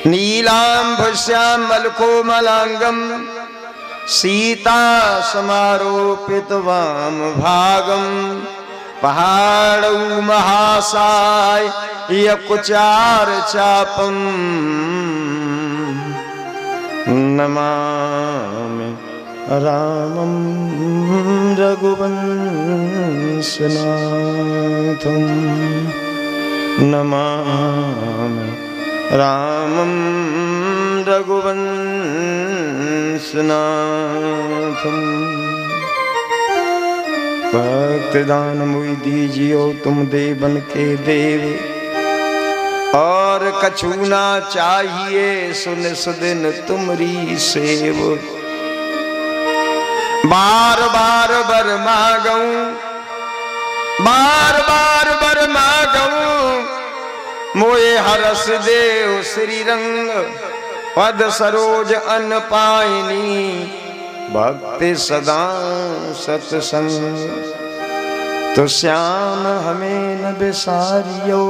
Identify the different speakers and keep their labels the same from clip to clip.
Speaker 1: नीलाम्भश्यामलकोमलाङ्गं सीता समारोपित वाम भागं पहाड़ौ महासाय यकुचार चापम नमामि रामं रघुवंशनाथं नमामि रामं रघुवंशनाथं। भक्त दान मुझ दीजियो तुम देवन के देव, और कछु ना चाहिए सुन सुदिन तुमरी सेव। बार बार बर मागऊं, बार बार बर मागऊं, मोए हरस देव श्री रंग। पद सरोज अन पायनी, भक्ति सदा सत्संग। तो श्याम हमें न बिसारियो,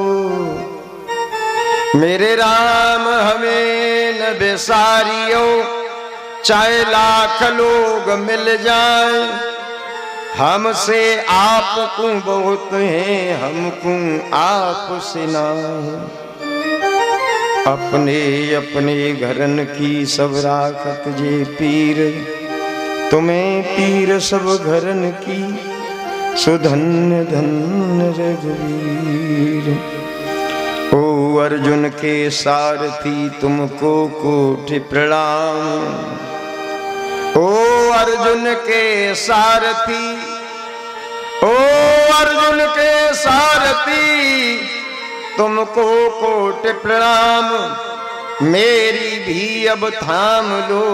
Speaker 1: मेरे राम हमें न बिसारियो। चाहे लाख लोग मिल जाए, हमसे आपको बहुत है, हमको आपसे नाहीं। अपने अपने घरन की सब राखत जे पीर, तुम्हें पीर सब घरन की सुधन्य धन्य रघुवीर। ओ अर्जुन के सारथी तुमको कोटि प्रणाम, ओ अर्जुन के सारथी, ओ अर्जुन के सारथी तुमको कोटि प्रणाम। मेरी भी अब थाम लो,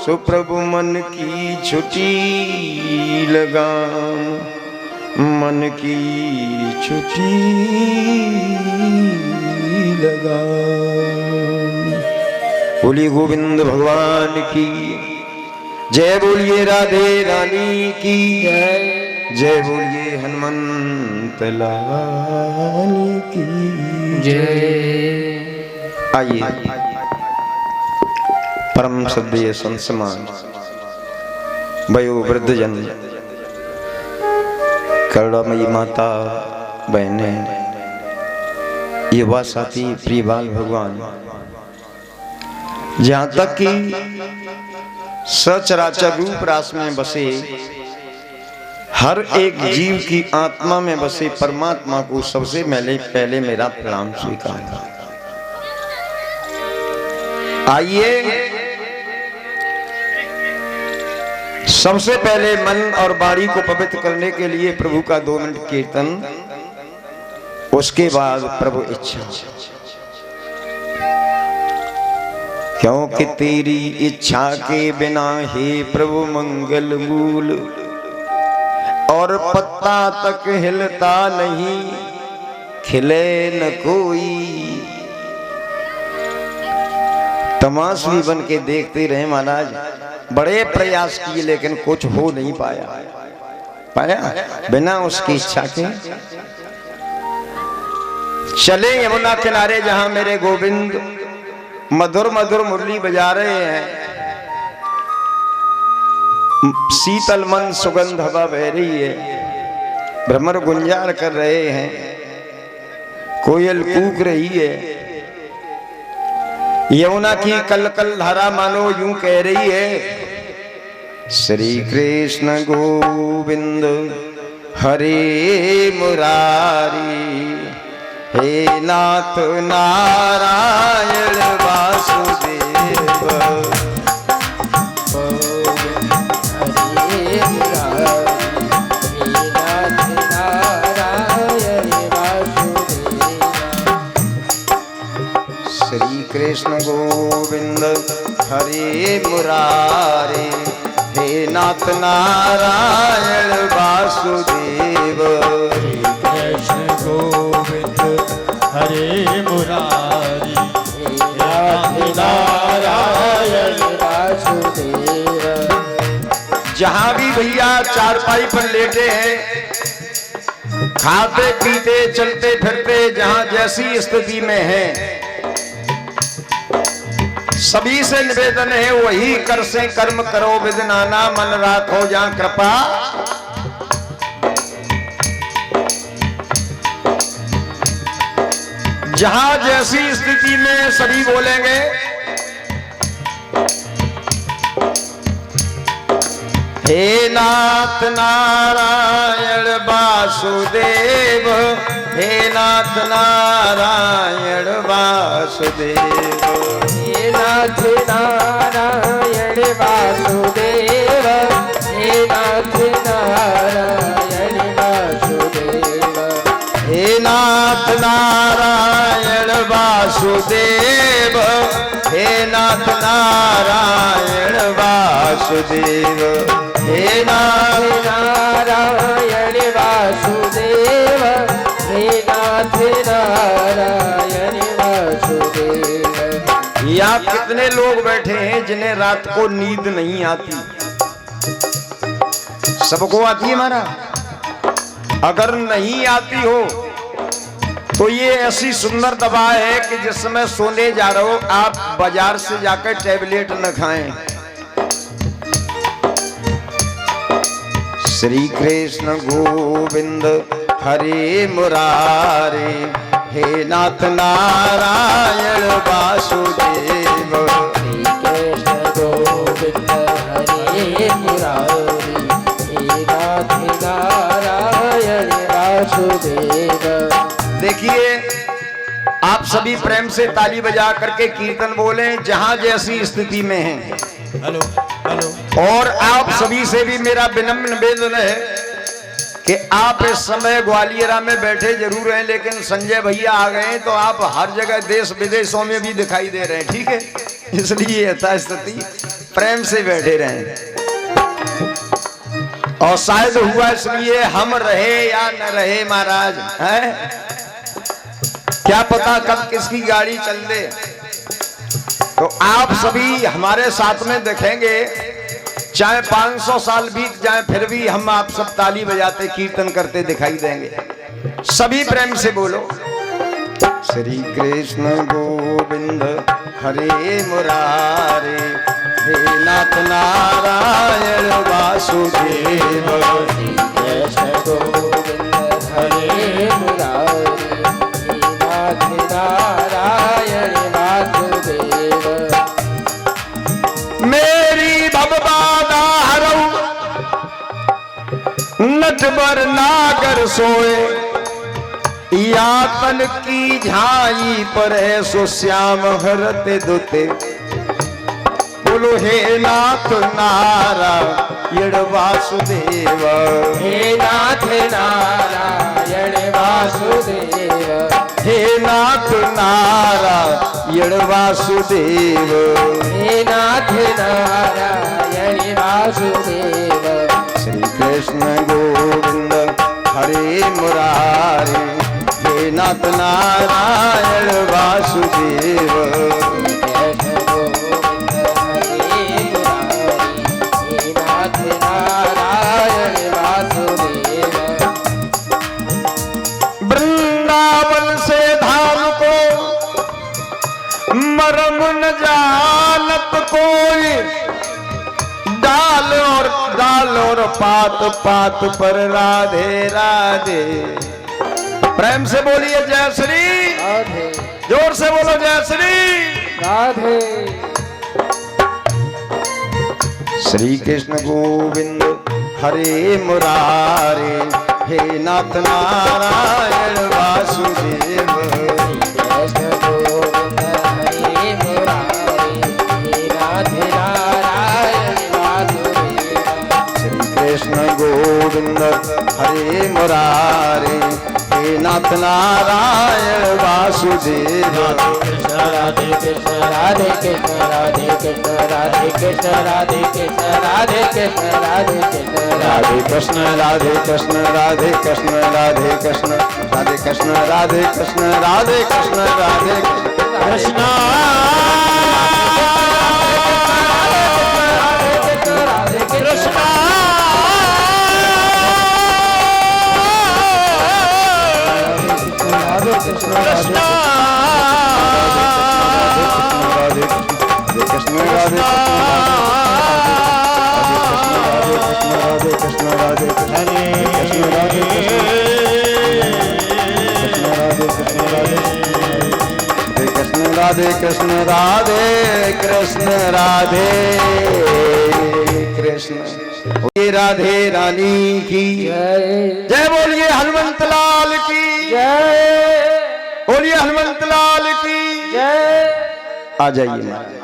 Speaker 1: सुप्रभु मन की छुट्टी लगाम, मन की छुट्टी लगाम। बोलिए गोविंद भगवान की जय, बोलिए राधे रानी की जय, जय बोलिए हनुमंत लाल की जय। आइए परम श्रद्धेय संत समाज, वयोवृद्ध जन, करुणामयी माता, बहनें, युवा साथी, प्रिय बाल भगवान, जहाँ तक कि सचराचर रूप रास में बसे हर एक जीव की आत्मा में बसे परमात्मा को सबसे पहले मेरा प्रणाम स्वीकार। आइए सबसे पहले मन और वाणी को पवित्र करने के लिए प्रभु का 2 मिनट कीर्तन, उसके बाद प्रभु इच्छा। क्योंकि तेरी इच्छा के बिना हे प्रभु मंगल मूल, और पत्ता तक हिलता नहीं, खिले न कोई। तमाशवी बन के देखते रहे महाराज, बड़े प्रयास किए लेकिन कुछ हो नहीं पाया बिना उसकी इच्छा के। चले यमुना किनारे जहां मेरे गोविंद मधुर मधुर मुरली बजा रहे हैं, शीतल मन सुगंध हवा बह रही है, भ्रमर गुंजार कर रहे हैं, कोयल कूक रही है। यमुना की कल कल धारा मानो यूं कह रही है, श्री कृष्ण गोविंद हरे मुरारी, हे नाथ नारायण वासुदेव। श्री कृष्ण गोविंद हरे मुरारी, हे नाथ नारायण वासुदेव।
Speaker 2: कृष्ण गोविंद हरे मुरारी, हे नाथ नारायण वासुदेव।
Speaker 1: जहां भी भैया चारपाई पर लेटे हैं, खाते पीते चलते फिरते जहां जैसी स्थिति में है, सभी से निवेदन है वही कर से कर्म करो विद नाना मन राखो जा कृपा। जहां जैसी स्थिति में सभी बोलेंगे हे नाथ नारायण वासुदेव, हे नाथ नारायण वासुदेव,
Speaker 2: हे नाथ नारायण वासुदेव, हे नाथ नारायण वासुदेव,
Speaker 1: हे नाथ नारायण वासुदेव, हे नाथ नारायण वासुदेव, हे नाथ
Speaker 2: नारायण वासुदेव, हे नाथ नारायण वासुदेव।
Speaker 1: यहाँ कितने लोग बैठे हैं जिन्हें रात को नींद नहीं आती? सबको आती है हमारा? अगर नहीं आती हो तो ये ऐसी सुंदर दवा है कि जिस समय सोने जा रहे हो आप बाजार से जाकर टैबलेट न खाएं। श्री कृष्ण गोविंद हरे मुरारे, हे नाथ नारायण वासुदेव,
Speaker 2: श्री कृष्ण गोविंद हरे मुरारी, हे नाथ नारायण वासुदेव।
Speaker 1: देखिए आप सभी प्रेम से ताली बजा करके कीर्तन बोलें जहां जैसी स्थिति में हैं।
Speaker 2: Hello hello.
Speaker 1: और आप सभी से भी मेरा विनम्र निवेदन है कि आप इस समय ग्वालियरा में बैठे जरूर हैं, लेकिन संजय भैया आ गए तो आप हर जगह देश विदेशों में भी दिखाई दे रहे हैं, ठीक है? इसलिए यथास्थिति प्रेम से बैठे रहें। और शायद हुआ इसलिए हम रहे या न रहे महाराज, है क्या पता कब किसकी गाड़ी चल दे। तो आप सभी हमारे साथ में देखेंगे, चाहे 500 साल बीत जाए फिर भी हम आप सब ताली बजाते कीर्तन करते दिखाई देंगे। सभी प्रेम से बोलो श्री कृष्ण गोविंद हरे मुरारे, हे नाथ नारायण वासुदेव,
Speaker 2: श्री कृष्ण गोविंद हरे मुरारी, हे नाथ नारायण वासुदेव।
Speaker 1: मेरी भवबाधा हरऊ नटवर नागर सोए, यातन की झाई पर है सो श्याम हरते दुते। बोलो हे नाथ नारायण वासुदेव,
Speaker 2: हे नाथ नारायण वासुदेव,
Speaker 1: हे नाथ नारायण वासुदेव,
Speaker 2: हे नाथ नारायण वासुदेव।
Speaker 1: श्री कृष्ण गोविंद हरे मुरारे, हे नाथ नारायण वासुदेव,
Speaker 2: कृष्ण गोविंद हरे मुरारी, हे नाथ नारायण वासुदेव।
Speaker 1: वृंदावन से धाम को मरम न जानत कोई, डाल और पात पात पर राधे राधे। प्रेम से बोलिए जय श्री,
Speaker 2: राधे
Speaker 1: जोर से बोलो जय श्री।
Speaker 2: राधे।
Speaker 1: श्री कृष्ण गोविंद हरे मुरारे, हे नाथ नारायण वासुदेव,
Speaker 2: कृष्ण गोविंद हरे मुरारी, हे नाथ नारायण वासुदेव।
Speaker 1: श्री कृष्ण गोविंद हरे मुरारे, हे नाथ नारायण वासुदेव।
Speaker 2: राधे कृष्ण राधे कृष्ण राधे कृष्ण राधे कृष्ण राधे कृष्ण राधे कृष्ण राधे कृष्ण
Speaker 1: राधे कृष्ण राधे कृष्ण राधे कृष्ण राधे कृष्ण राधे कृष्ण राधे कृष्ण राधे कृष्ण कृष्ण राधे कृष्ण राधे कृष्ण राधे कृष्ण। ये राधे रानी की
Speaker 2: जय
Speaker 1: जय, बोलिए हनुमंत लाल की
Speaker 2: जय
Speaker 1: बोलिए हनुमंत लाल की
Speaker 2: जय।
Speaker 1: आ जाइए महाराज।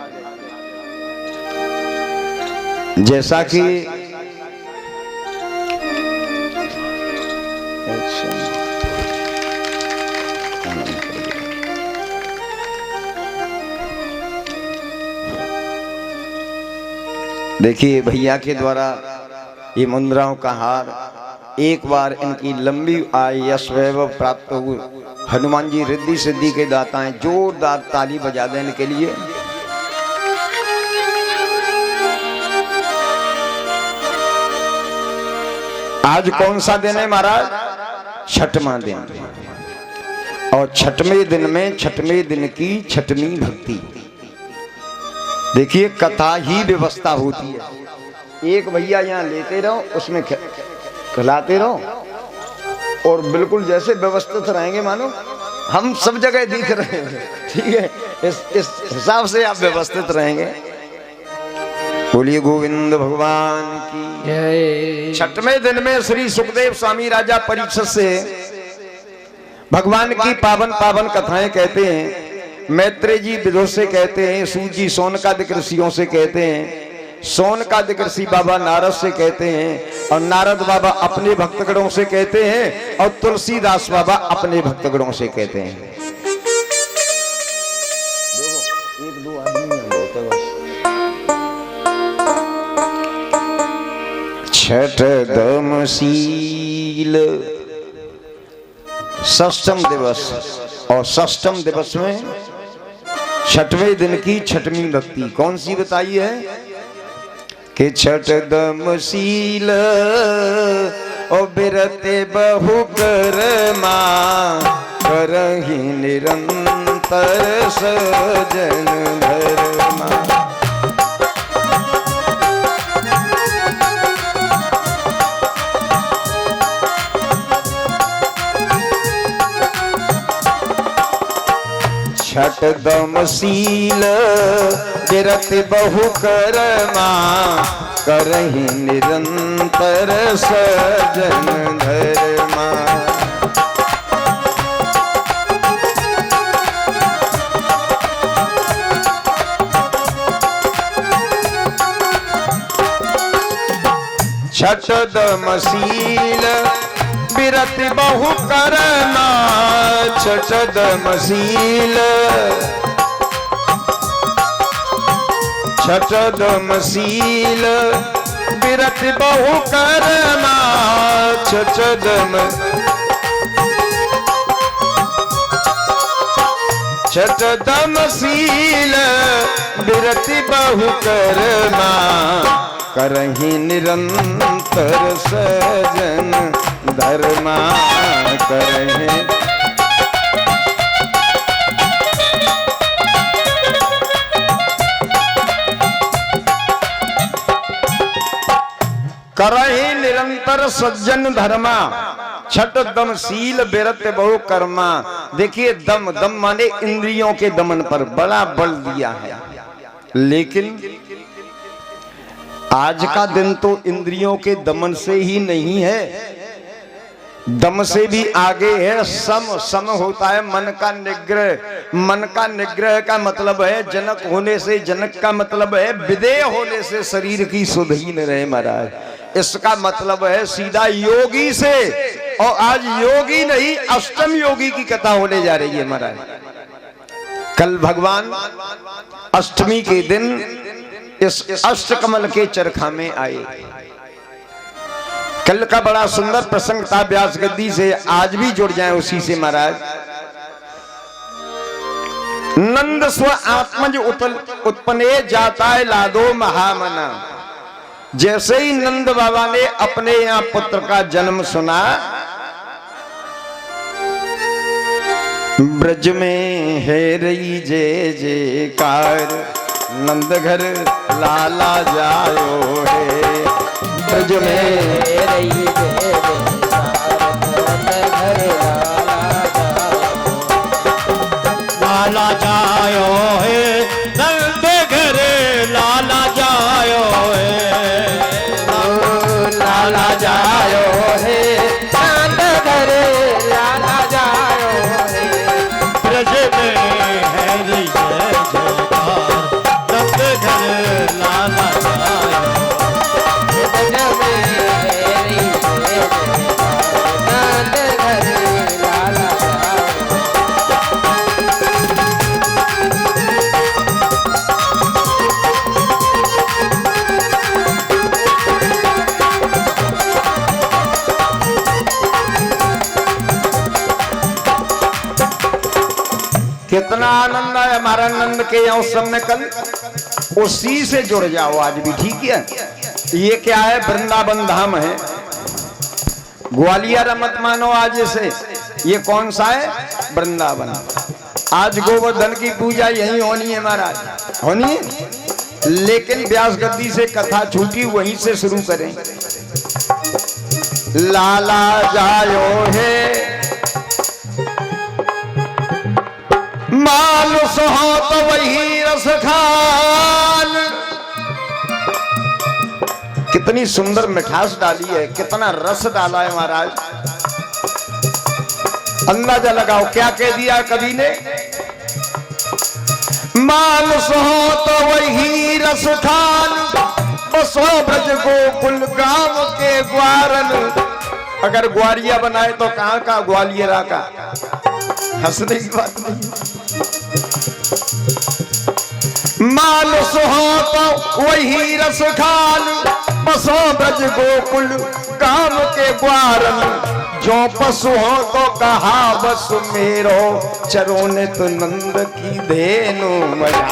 Speaker 1: जैसा कि देखिए भैया के द्वारा ये मुद्राओं का हार, एक बार इनकी लंबी आयु यश वैभव प्राप्त हुए हनुमान जी रिद्धि सिद्धि के दाता हैं। जोरदार ताली बजा दें इनके लिए। आज कौन सा दिन है महाराज? छठवां दिन। और छठवें दिन में छठवें दिन की छठवीं भक्ति। देखिए कथा ही व्यवस्था होती है। एक भैया यहाँ लेते रहो, उसमें खिलाते रहो और बिल्कुल जैसे व्यवस्थित रहेंगे, मानो हम सब जगह दिख रहे हैं। ठीक है, इस हिसाब से आप व्यवस्थित रहेंगे। बोलिए गोविंद भगवान की
Speaker 2: जय।
Speaker 1: छठवें दिन में श्री सुखदेव स्वामी राजा परीक्षित से भगवान की पावन पावन कथाएं कहते हैं। मैत्रेय जी विदुर से कहते हैं, सूत जी शौनकादिक ऋषियों से कहते हैं, शौनकादिक ऋषि बाबा नारद से कहते हैं, और नारद बाबा अपने भक्तगणों से कहते हैं, और तुलसीदास बाबा अपने भक्तगणों से कहते हैं। देखो एक दो आदमी है बहुत है बस। छठ दमशील षष्ठम दिवस, और षष्ठम दिवस में छठवें दिन की छठवीं भक्ति कौन सी बताई है कि छठ दमशील ओ बिरते बहु कर्मा करहि निरंतर सजन धर्मा। छठ दमशील बिरत बहु कर्मा करहि निरंतर सजन धर्मा। छठ दमशील बिरत बहु कर्मा, छठ दमशील छठ दमशील बिरत बहु कर्मा, छठ दम छठ दमशील बिरत बहु कर्मा करहि निरंतर सजन धर्मा करहि। करहि निरंतर सज्जन धर्मा, छठ दमशील बिरत बहु कर्मा। देखिए दम दम माने इंद्रियों के दमन पर बड़ा बल दिया है, लेकिन आज का दिन तो इंद्रियों के दमन से ही नहीं है, दम से भी आगे है। सम सम होता है मन का निग्रह। मन का निग्रह का मतलब है जनक होने से, जनक का मतलब है विदेह होने से शरीर की सुध ही न रहे महाराज। इसका मतलब है सीधा योगी से, और आज योगी नहीं अष्टम योगी की कथा होने जा रही है महाराज। कल भगवान अष्टमी के दिन इस अष्टकमल के चरखा में आए। कल का बड़ा सुंदर प्रसंग था व्यास गद्दी से, आज भी जुड़ जाए उसी से महाराज। नंद स्व आत्मज उत्पन्ने जाता है लादो महामना। जैसे ही नंद बाबा ने अपने यहाँ पुत्र का जन्म सुना, ब्रज में है रही जय जयकार, नंद घर लाला जायो है। ब्रज में
Speaker 2: रही जय जयकार, नंद घर लाला जायो
Speaker 1: कितना आनंद आया हमारा आनंद के यहाँ उस समय कल। उसी से जुड़ जाओ आज भी, ठीक है। ये क्या है, वृंदावन धाम है, ग्वालियर मत मानो आज से। ये कौन सा है, वृंदावन। आज गोवर्धन की पूजा यही होनी है महाराज, होनी है। लेकिन व्यास गद्दी से कथा छूटी, वहीं से शुरू करें। लाला जायो है मानुष हो तो वही रस खान। कितनी सुंदर मिठास डाली है, कितना रस डाला है महाराज। अंदाजा लगाओ क्या कह दिया कवि ने। मानुष हो तो वही रस खान, बसो ब्रज गोकुल गांव के ग्वारन। अगर ग्वारिया बनाए तो कहां का, ग्वालियरा का। हंसने की बात नहीं। मानुष हो तो वही रस खान, बसो ब्रज गोकुल गांव के ग्वारन। जो पशु हो तो कहा बस मेरो, चरो ने तो नंद की धेनु मजा।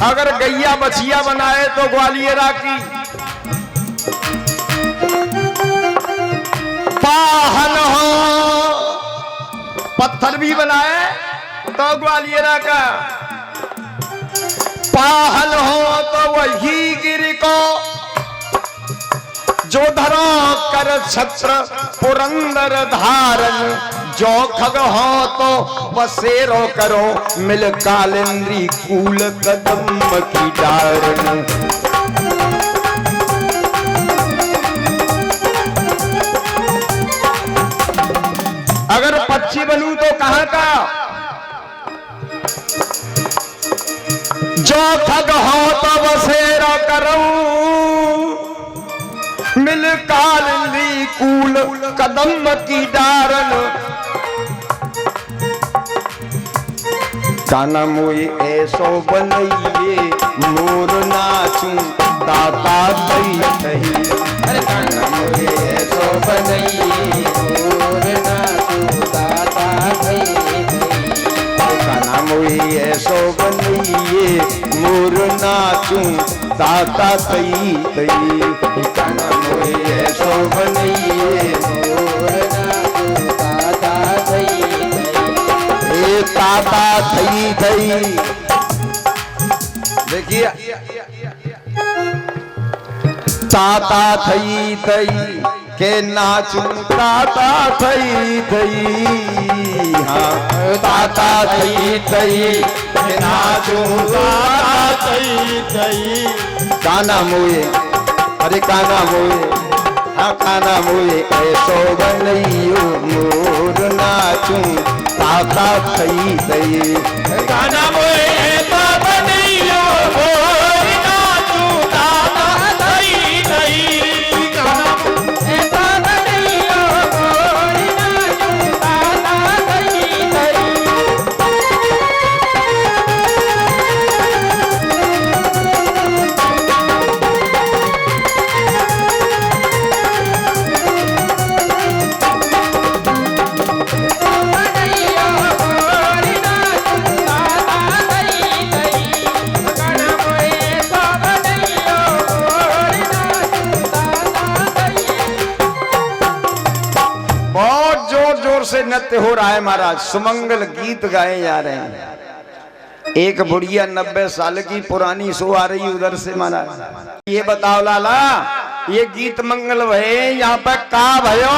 Speaker 1: अगर गैया बछिया बनाए तो ग्वालियरा की। पाहन हो पत्थर भी बनाए तो ग्वालियरा का। पाहन हो तो वही गिर को, जो धरो कर छत्र पुरंदर धारन। जो खग हो तो बसेरो करो, मिल कालिंद्री कूल कदम की डारन। अगर पक्षी बनूं तो कहां का, जो खग हो तो बसेरा करूं, मिल कालिंदी कूल कदम की डारन। काना मोई ऐसो बनइए, मोर नाचूं दाता दई दई।
Speaker 2: अरे काना मोई ऐसो बनइए, मोर नाचूं दाता दई दई।
Speaker 1: काना मोई ऐसो बनइए, मोर नाचूं दाता दई दई।
Speaker 2: काना मोई ऐसो बनइए, मोर नाचूं दाता दई दई।
Speaker 1: ताता थई थई। देखिए ताता थई थई के नाचूं ताता थई थई। हाँ ताता थई थई के नाचूं ताता थई थई। काना मोए, अरे काना मोए, हाँ काना मोए ऐसो बनइयो, मोर नाचूं ताता थई थई। काना मोए ऐसो बनइयो, मोर नाचूं ताता थई थई। काना मोए ऐसो बनइयो, मोर नाचूं ताता थई थई। से नृत्य हो रहा है महाराज, सुमंगल गीत गाए जा रहे हैं। एक बुढ़िया 90 साल की पुरानी सो आ रही उधर से महाराज। ये बताओ लाला, ये गीत मंगल भये यहाँ पर का भयो?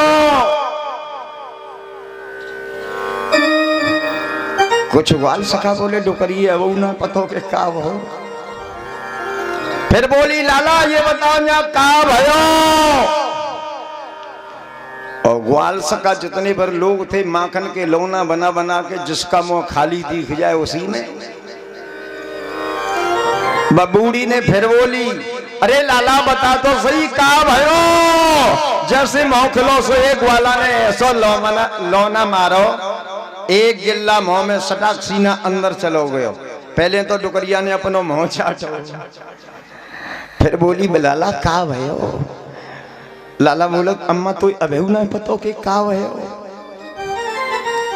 Speaker 1: कुछ वाल सखा बोले डुकरी है वो ना पतो के का भयो। फिर बोली लाला ये बताओ यहाँ का भयो? और ग्वाल सका जितने पर लोग थे माखन के लौना बना बना के जिसका मुंह खाली दिख जाए उसी में। बबूढ़ी ने फिर बोली अरे लाला बता तो सही का भयो? जैसे मौखलो से एक ग्वाला ने ऐसा लौना मारो, एक गिल्ला मुंह में सटाक सीना अंदर चलो गयो। पहले तो डुकरिया ने अपनो मुंह चाटो, फिर बोली लाला का भयो? लाला बोलक अम्मा तो अबेहू ना पतो के का भयो।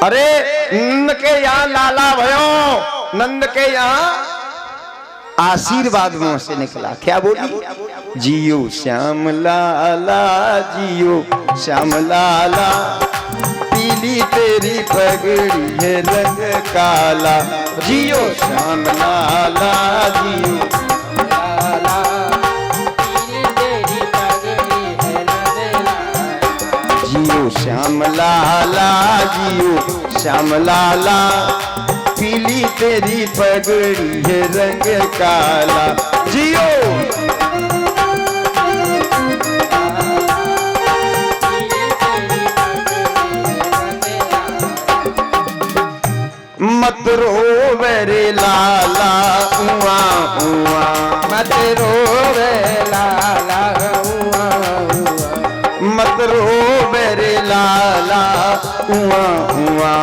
Speaker 1: अरे नंद के यहाँ लाला भयो, नंद के यहाँ आशीर्वाद मुंह से निकला। क्या बोली? जियो श्याम लाला, जियो श्याम लाला, पीली तेरी पगड़ी है रंग काला। जियो श्याम लाला, जियो
Speaker 2: लाला, पीली तेरी पगड़ी है रंग लाला।
Speaker 1: जियो श्याम लाला, जियो श्याम लाला, पीली तेरी पगड़ी है रंग काला। जियो मत रोवे रे लाला उआ उआ,
Speaker 2: मत रोवे लाला उआ उआ,
Speaker 1: मत रोवे रे लाला उआ उआ,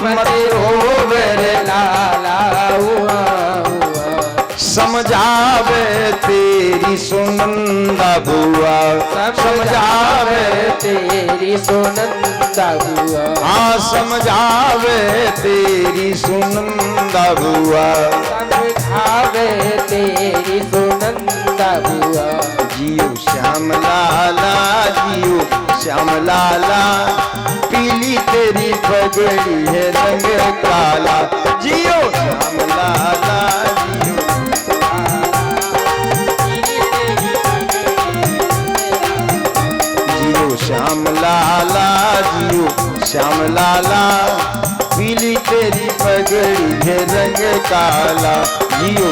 Speaker 2: मत रोवे रे लाला उआ उआ।
Speaker 1: समझावे तेरी सुनंदा बुआ,
Speaker 2: समझावे तेरी सुनंदा बुआ,
Speaker 1: हाँ समझावे तेरी सुनंदा बुआ।
Speaker 2: समझावे तेरी सुनंदा बुआ।
Speaker 1: जियो श्याम लाला, जियो श्याम लाला, पीली तेरी पगड़ी है रंग काला। जियो श्याम लाला, जियो श्याम लाला, जियो श्याम लाला, पीली तेरी पगड़ी है रंग काला। जियो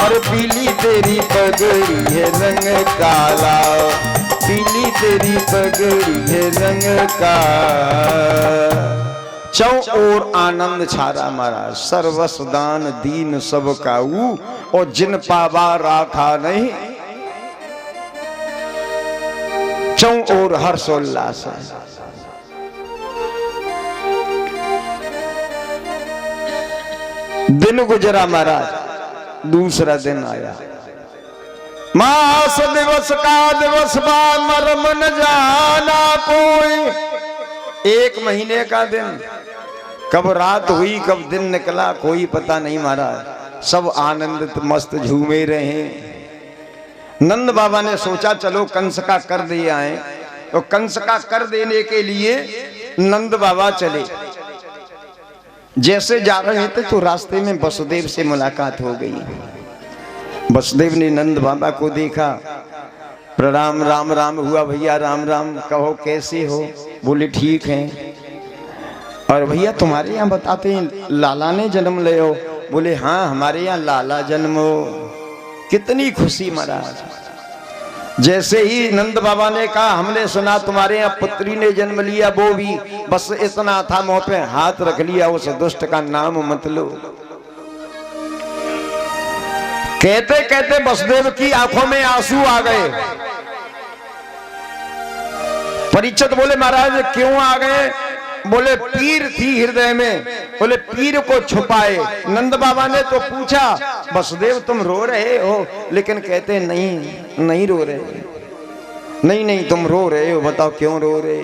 Speaker 1: और पीली तेरी पगड़ी है रंग काला, पीली तेरी पगड़ी है रंग काला। चौ और आनंद छारा महाराज, सर्वस दान दीन सब काऊ, और जिन पावा राखा नहीं। चौ और हर्षोल्लास है। दिन गुजरा महाराज, दूसरा दिन आया। मास दिवस का दिवस बा मरम न जाना कोई। एक महीने का दिन, कब रात हुई कब दिन निकला कोई पता नहीं महाराज। सब आनंदित मस्त झूमे रहे। नंद बाबा ने सोचा चलो कंस का कर दिए आए, तो कंस का कर देने के लिए नंद बाबा चले। जैसे जा रहे थे तो रास्ते में वसुदेव से मुलाकात हो गई। वसुदेव ने नंद बाबा को देखा, प्रणाम, राम राम हुआ। भैया राम राम, कहो कैसे हो? बोले ठीक हैं। और भैया तुम्हारे यहाँ बताते हैं लाला ने जन्म ले हो? बोले हाँ हमारे यहाँ लाला जन्म हो। कितनी खुशी महाराज। जैसे ही नंद बाबा ने कहा हमने सुना तुम्हारे यहाँ पुत्री ने जन्म लिया, वो भी बस इतना था, मुंह पे हाथ रख लिया, उस दुष्ट का नाम मत लो। कहते कहते वसुदेव की आंखों में आंसू आ गए। परीक्षित बोले महाराज क्यों आ गए? बोले पीर थी हृदय में, बोले पीर को छुपाए। नंद बाबा ने तो पूछा वसुदेव तुम रो रहे हो? लेकिन कहते नहीं नहीं रो रहे, नहीं नहीं तुम रो रहे हो, बताओ क्यों रो रहे?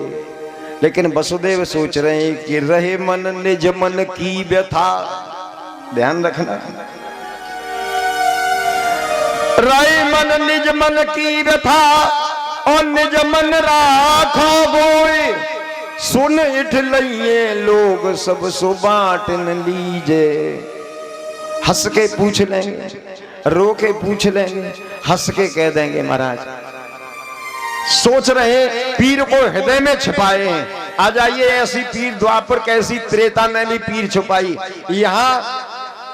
Speaker 1: लेकिन वसुदेव सोच रहे हैं कि रहे मन निज मन की व्यथा। ध्यान रखना, रहे मन निज मन की व्यथा, और निज मन राखो गोई। सुन इठ लइए लोग सब सो बांट न लीजे। हंस के पूछ लेंगे, रो के पूछ लेंगे, हंस के कह देंगे महाराज। सोच रहे पीर को हृदय में छिपाए हैं। आ जाइए, ऐसी पीर द्वापर कैसी त्रेता में भी पीर छुपाई। यहाँ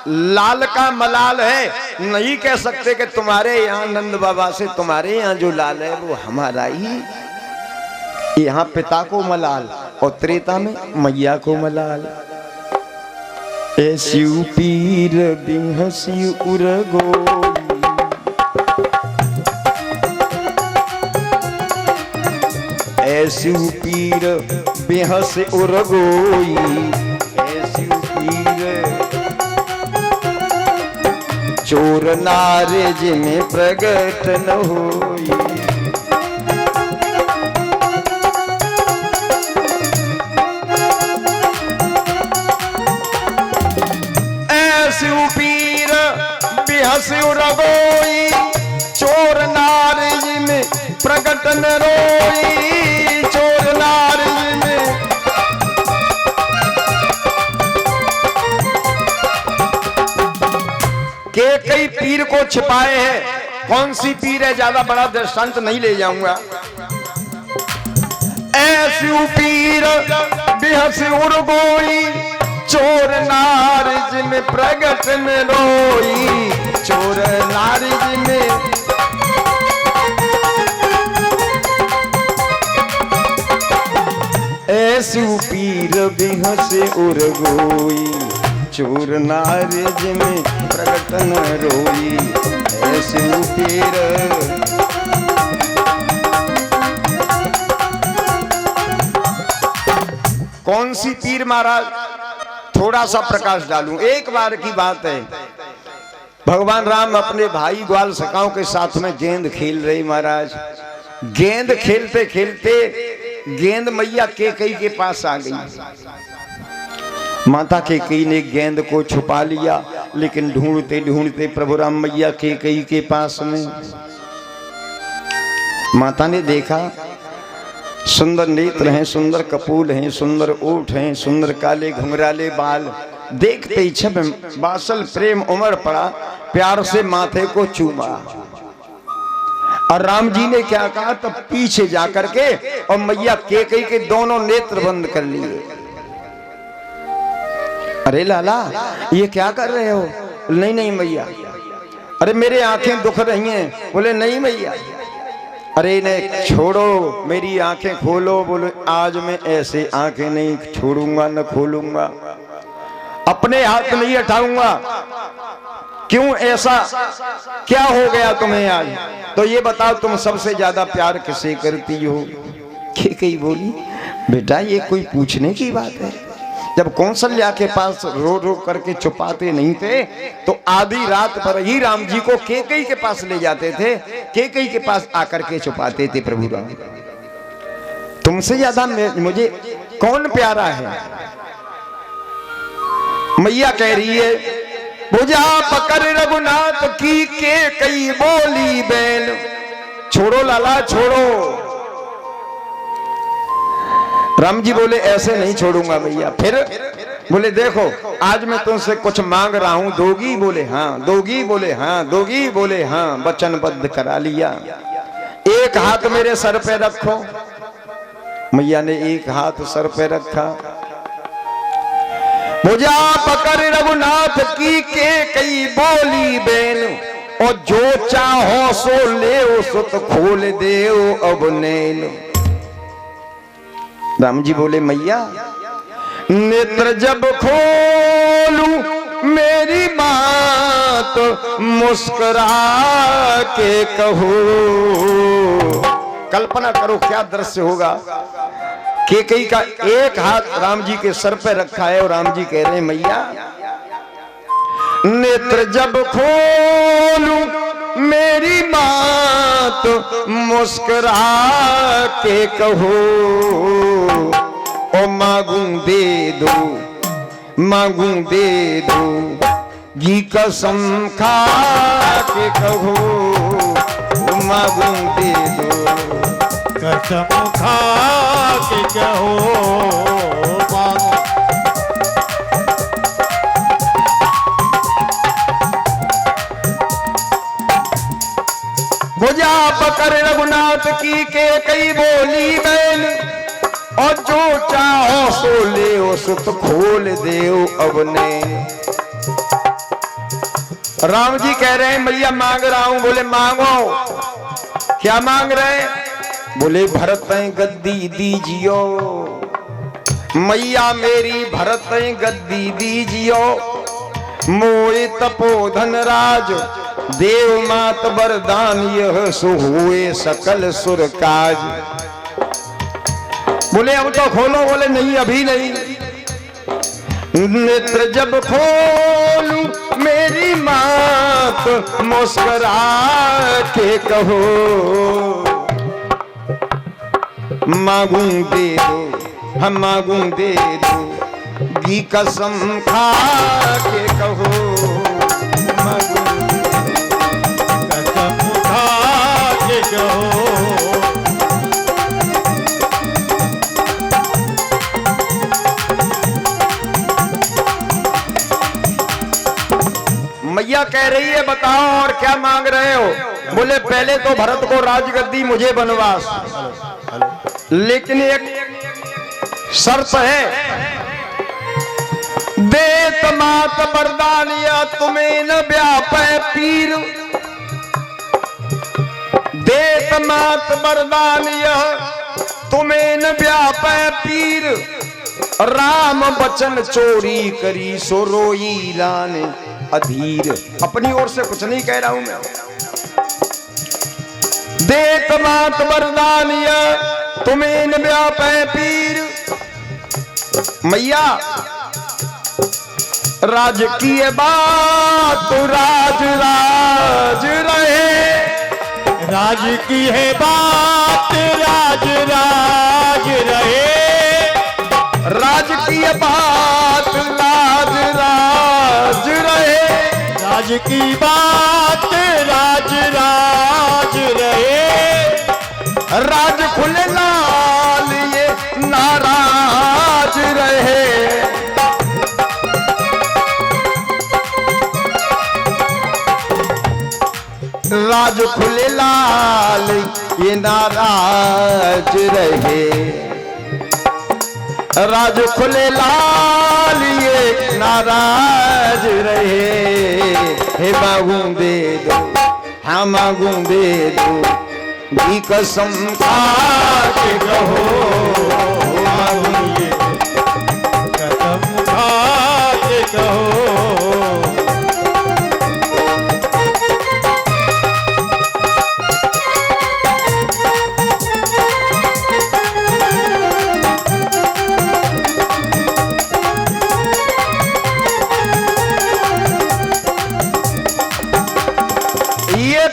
Speaker 1: लाल का मलाल है, नहीं कह सकते कि तुम्हारे यहाँ नंद बाबा से तुम्हारे यहाँ जो लाल है वो हमारा ही। यहाँ पिता को मलाल और त्रेता में मैया को मलाल। ऐसी पीर बिहसी उरगोई, ऐसी पीर बेहस उरगोई, ऐसी पीर चोर नारे जिमें प्रगट न होई। ऐसे पीर बिहस्यु रगोई, चोर नारे जिमें प्रगट न रोई। चोर नारे जिमें के कई पीर को छिपाए हैं। कौन सी पीर है, ज्यादा बड़ा दृष्टांत नहीं ले जाऊंगा। ऐसी पीर बिहस्यु गोई, चोर नारज में प्रगट में रोई। चोर नारज में ऐसी पीर बिहस्यु गोई, चोर नारज में प्रगट न रोई। ऐसी पीर कौन सी पीर महाराज, थोड़ा सा प्रकाश डालूं। एक बार की बात है, भगवान राम अपने भाई ग्वाल सखाओं के साथ में गेंद खेल रहे महाराज। गेंद खेलते खेलते गेंद मैया केकई के पास आ गई। माता केकई ने गेंद को छुपा लिया, लेकिन ढूंढते ढूंढते प्रभु राम मैया केकई के पास में। माता ने देखा सुंदर नेत्र हैं, सुंदर कपूल हैं, सुंदर ओठ हैं, सुंदर काले घुंघराले बाल। देखते ही छब बासल प्रेम उमड़ पड़ा, प्यार से माथे को चूमा। और राम जी ने क्या कहा, तब पीछे जाकर के और मैया केकई के दोनों नेत्र बंद कर लिए। अरे लाला ये क्या कर रहे हो? नहीं नहीं मैया। अरे मेरे आंखें दुख रही हैं। बोले नहीं मैया। अरे इन्हें छोड़ो, मेरी आंखें खोलो। बोले आज मैं ऐसे आंखें नहीं छोड़ूंगा न खोलूंगा, अपने हाथ नहीं हटाऊंगा। क्यों ऐसा क्या हो गया तुम्हें आज? तो ये बताओ तुम सबसे ज्यादा प्यार किसे करती हो? केकई बोली बेटा ये कोई पूछने की बात है। जब कौशल्या के पास रो रो करके छुपाते नहीं थे, तो आधी रात पर ही राम जी को केकई के पास ले जाते थे, केकई के पास आकर के छुपाते थे। प्रभु राम तुमसे ज्यादा मुझे कौन प्यारा है? मैया कह रही है भुजा पकड़ रघुनाथ की केकई बोली बैल। छोड़ो लाला छोड़ो। राम जी बोले ऐसे नहीं छोड़ूंगा भैया। फिर बोले देखो आज मैं तुमसे कुछ मांग रहा हूं, दोगी? बोले हाँ। दोगी? बोले हाँ। दोगी? बोले हाँ। वचनबद्ध करा लिया। एक हाथ मेरे सर पे रखो। मैया ने एक हाथ सर पे रखा। भुजा पकड़ रघुनाथ की केकई बोली बैल, और जो चाहो सो ले सुत खोल दे अब नैन। राम जी बोले मैया नेत्र जब खोलूं मेरी बात मुस्कुरा के कहो। कल्पना करो क्या दृश्य होगा। केकई का एक हाथ राम जी के सर पे रखा है और राम जी कह रहे हैं मैया नेत्र जब खोलूं मेरी बात मुस्कुरा के कहो। ओ मांगूं दे दो, मांगूं दे दो, घी कसम खा के कहो। मांगूं दे दो,
Speaker 3: कसम खा के कहो।
Speaker 1: भुजा पकड़ रघुनाथ की केकई बोली बैल, और जो चाहो सो ले सुत खोल देओ अब ने। राम जी कह रहे हैं मैया मांग रहा हूं। बोले मांगो। क्या मांग रहे हैं? बोले भरत गद्दी दीजियो। मैया मेरी भरत गद्दी दीजियो। मोए तपोधन राज देव मात वरदान यह सुहुए सकल सुर काज। बोले अब तो खोलो। बोले नहीं अभी नहीं। नेत्र जब खोलूं मेरी मात मुस्कुरा के कहो, मांगूं दे दो, हम मांगूं दे दो, घी कसम खा के कहो, मांगूं
Speaker 3: कसम खा के कहो।
Speaker 1: मैया कह रही है बताओ और क्या मांग रहे हो? बोले पहले तो भरत को राजगद्दी, मुझे वनवास, लेकिन एक शर्त है, देत मात बरदानिया तुम्हें न व्यापै पीर, देत मात बरदानिया तुम्हें न व्यापै पीर, राम बचन चोरी करी सो रोई लाने अधीर। अपनी ओर से कुछ नहीं कह रहा हूं मैं। देत मात वरदानिया तुम्हें न व्यापै पीर, मैया राजकीय बात राज राज रहे,
Speaker 3: राज की है बात राज राज रहे,
Speaker 1: राजकीय बात राज राज रहे,
Speaker 3: राज की बात राज राज रहे,
Speaker 1: राज खुले लाल ये नाराज रहे, राज खुले लाल ये नाराज रहे, राज खुले लाल ये नाराज रहे, हे मांगूं दे दो, हाँ मांगूं दे दो, घी कसम खा के कहो, मांगूं दे दो,
Speaker 3: कसम खा के कहो।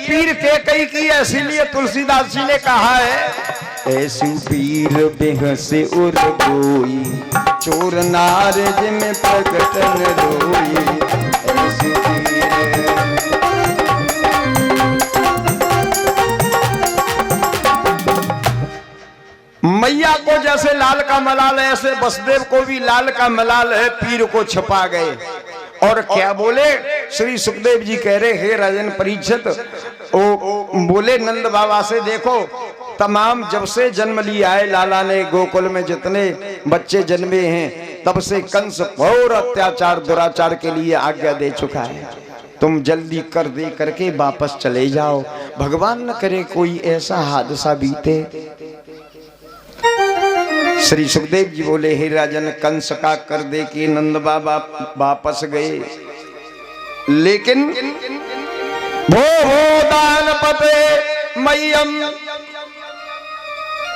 Speaker 1: पीर के कई की, इसीलिए तुलसीदास जी ने कहा है, ऐसी पीर बेह से उर गोई, चोर नारज में प्रगटन रोई, ऐसी पीर। मैया को जैसे लाल का मलाल है, ऐसे बसदेव को भी लाल का मलाल है, पीर को छुपा गए। और क्या बोले श्री सुखदेव जी, कह रहे हे राजन परीक्षित, ओ बोले नंद बाबा से, देखो तमाम जब से जन्म लिया है लाला ने, गोकुल में जितने बच्चे जन्मे हैं तब से कंस घोर अत्याचार दुराचार के लिए आज्ञा दे चुका है, तुम जल्दी कर दे करके वापस चले जाओ, भगवान न करे कोई ऐसा हादसा बीते। श्री सुखदेव जी बोले हे राजन, कंस का कर दे कि नंद बाबा वापस गए, लेकिन भो दान पते मय्यम,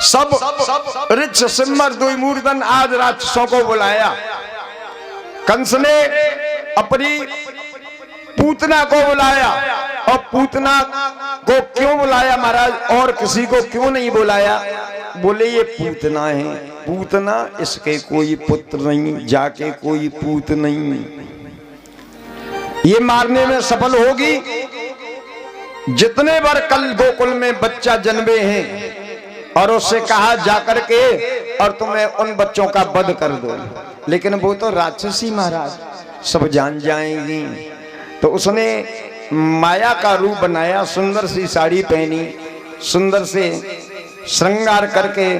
Speaker 1: सब ऋक्ष सिम्मर दुई मूर्धन आज राक्षसों को बुलाया। कंस ने अपनी पूतना को बुलाया, और पूतना को क्यों बुलाया महाराज, और किसी को क्यों नहीं बुलाया? बोले ये पूतना है, पूतना इसके कोई पुत्र नहीं, जाके कोई पूत नहीं, ये मारने में सफल होगी। जितने बार कल गोकुल में बच्चा जन्मे हैं, और उससे कहा जाकर के और तुम्हें उन बच्चों का वध कर दो, लेकिन वो तो राक्षसी महाराज सब जान जाएंगी। तो उसने माया का रूप बनाया, सुंदर सी साड़ी पहनी, सुंदर से श्रृंगार करके,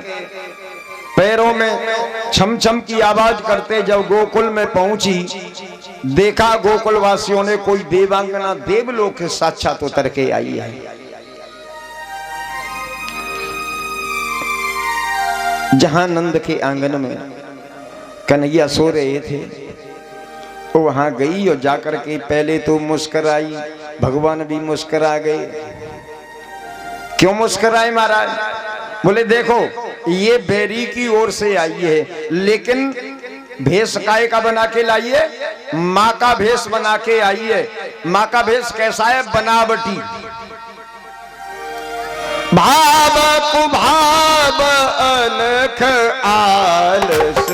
Speaker 1: पैरों में छम छम की आवाज करते जब गोकुल में पहुंची, देखा गोकुल वासियों ने कोई देवांगना देवलोक के साक्षात उतर के आई है। जहां नंद के आंगन में कन्हैया सो रहे थे, वो वहां गई और जाकर के पहले तो मुस्कुराई, भगवान भी मुस्कुरा गए। क्यों मुस्कुराए महाराज? बोले देखो ये बैरी की ओर से आई है, लेकिन भेष काय का बना के लाइए, माँ का भेष बना के आइए। माँ का भेष कैसा है? बनावटी। भाव कुभाव अनख आलस,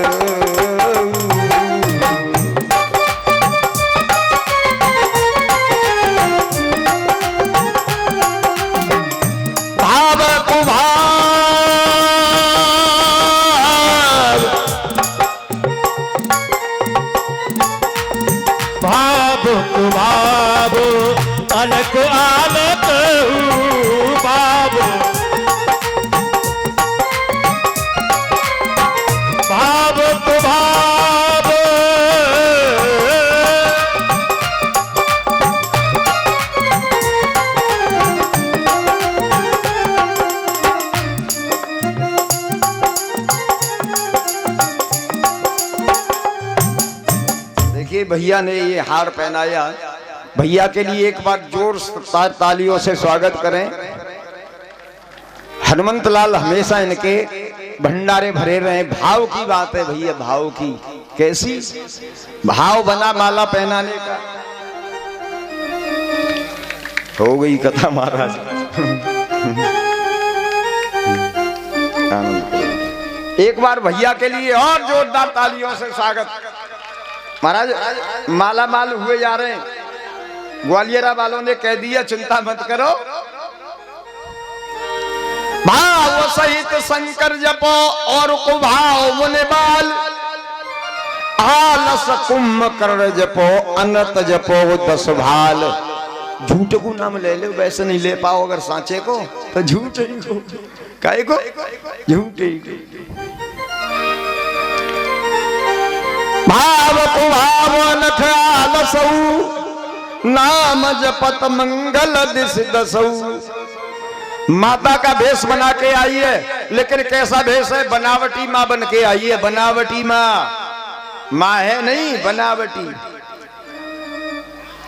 Speaker 1: भाव कुभाव,
Speaker 3: भाव कुभाव अनक आलत भाव, भाव कुभाव
Speaker 1: देखिए भैया ने ये हार पहनाया। भैया के लिए एक बार जोर से तालियों से स्वागत करें। हनुमंत लाल हमेशा इनके भंडारे भरे रहे। भाव की बात है भैया, भाव की। कैसी भाव बना माला पहनाने का। हो गई कथा महाराज। एक बार भैया के लिए और जोरदार तालियों से स्वागत। महाराज माला माल हुए जा रहे हैं। ग्वालियरा वालों ने कह दिया चिंता मत करो, भाव सहित शंकर जपो और कुभाव मुनि बाल, आलस कुंभकर्ण जपो अनत जपो 10 भाल। झूठ को नाम ले लो, वैसे नहीं ले पाओ अगर सांचे को तो झूठ ही को, काहे को झूठ ही को। भाव कुभाव अनख आलसऊ, नाम जपत मंगल दिस दसऊ। माता का भेष बना के आई है, लेकिन कैसा भेष है? बनावटी माँ बन के आई है। बनावटी माँ, माँ है नहीं, बनावटी।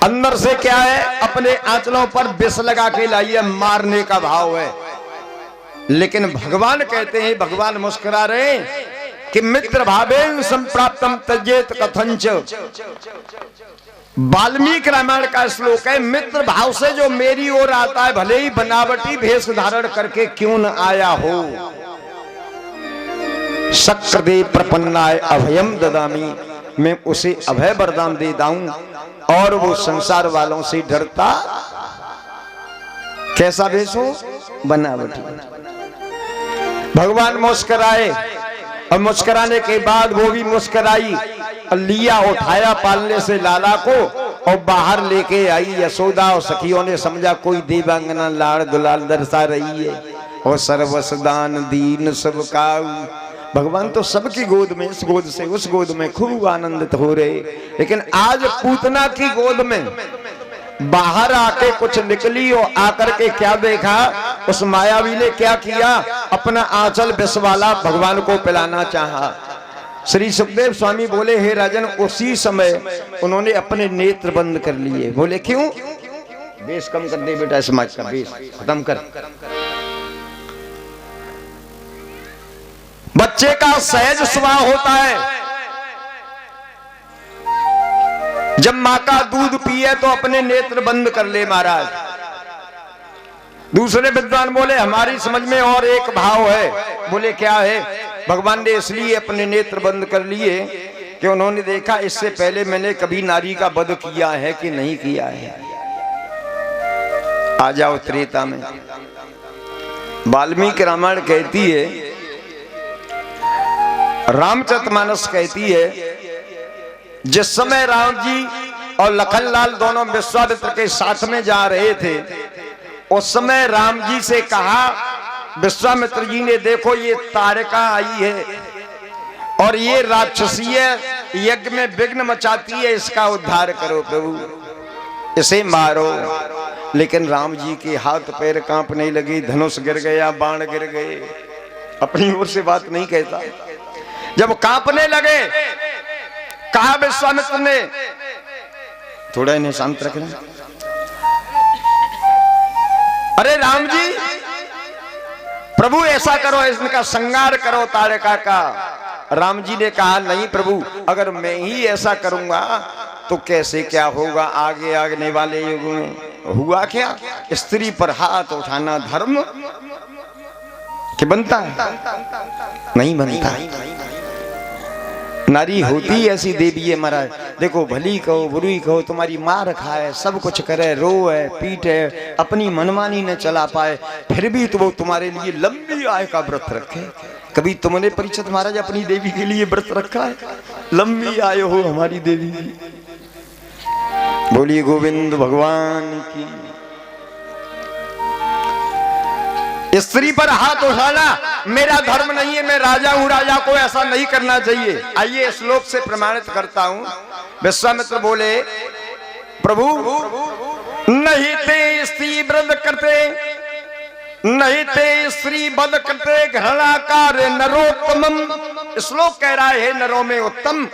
Speaker 1: अंदर से क्या है? अपने आंचलों पर विष लगा के लाई है, मारने का भाव है। लेकिन भगवान कहते हैं, भगवान मुस्कुरा रहे हैं कि मित्र भावेन संप्राप्तम त्यजेत कथंच। वाल्मीकि रामायण का श्लोक है, मित्र भाव से जो मेरी ओर आता है, भले ही बनावटी भेष धारण करके क्यों न आया हो, शक्रदे प्रपन्नाय अभयम ददामी, मैं उसे अभय वरदान दे दाऊं और वो संसार वालों से डरता। कैसा भेष हो? बनावटी। भगवान मुस्कुराए और मुस्कुराने के बाद वो भी मुस्कुराई और लिया, उठाया पालने से लाला को और बाहर लेके आई। यशोदा और सखियों ने समझा कोई देवांगना लाड़ दुलाल दर्शा रही है और सर्वसदान दीन सब काऊ। भगवान तो सबकी गोद में, इस गोद से उस गोद में खूब आनंदित हो रहे। लेकिन आज पूतना की गोद में बाहर आके कुछ निकली और आकर के क्या देखा? उस मायावी ने क्या किया? अपना आंचल विष वाला भगवान को पिलाना चाहा। श्री सुखदेव स्वामी बोले, हे राजन, उसी समय उन्होंने अपने नेत्र बंद कर लिए। बोले क्यों? बेस कम कर दे बेटा, समाज का बेस खत्म कर। बच्चे का सहज स्वभाव होता है, जब मां का दूध पिए तो अपने नेत्र बंद कर ले महाराज। दूसरे विद्वान बोले, हमारी समझ में और एक भाव है। बोले क्या है? भगवान ने इसलिए अपने नेत्र बंद कर लिए कि उन्होंने देखा इससे पहले मैंने कभी नारी का वध किया है कि नहीं किया है। आ जाओ त्रेता में। वाल्मीकि रामायण कहती है, रामचरितमानस कहती है, जिस समय राम जी और लखनलाल दोनों विश्वामित्र के साथ में जा रहे थे, उस समय राम जी से कहा, विश्वामित्र जी ने, देखो ये तारका आई है और ये राक्षसीय यज्ञ में विघ्न मचाती है, इसका उद्धार करो प्रभु, इसे मारो। लेकिन राम जी के हाथ पैर कांपने लगे, धनुष गिर गया, बाण गिर गए। अपनी ओर से बात नहीं कहता। जब कांपने लगे, कहा विश्वामित्र ने, थोड़ा इन्हें शांत रखना। अरे राम जी, प्रभु ऐसा करो, इनका संगार करो तारका का, राम जी ने कहा नहीं प्रभु, अगर मैं ही ऐसा करूंगा तो कैसे क्या होगा आगे आने वाले युग में। हुआ क्या, स्त्री पर हाथ उठाना धर्म कि बनता है? नहीं बनता। नारी होती ऐसी देवी है महाराज। देखो भली कहो बुरी कहो, तुम्हारी मार खाए, सब कुछ करे, रोए पीटे, अपनी मनमानी न चला पाए, फिर भी तो वो तुम्हारे लिए लंबी आय का व्रत रखे। कभी तुमने परिचित महाराज अपनी देवी के लिए व्रत रखा है? लंबी आय हो हमारी देवी की। बोलिए गोविंद भगवान की। स्त्री पर हाथ उठाना मेरा धर्म नहीं है, मैं राजा हूं, राजा को ऐसा नहीं करना चाहिए। आइए श्लोक से प्रमाणित करता हूं। विश्वामित्र बोले प्रभु नहीं ते स्त्री व्रत करते, नहीं ते स्त्री वध करते, घृणा कार्य नरोत्तमम। श्लोक कह रहा है नरों में उत्तम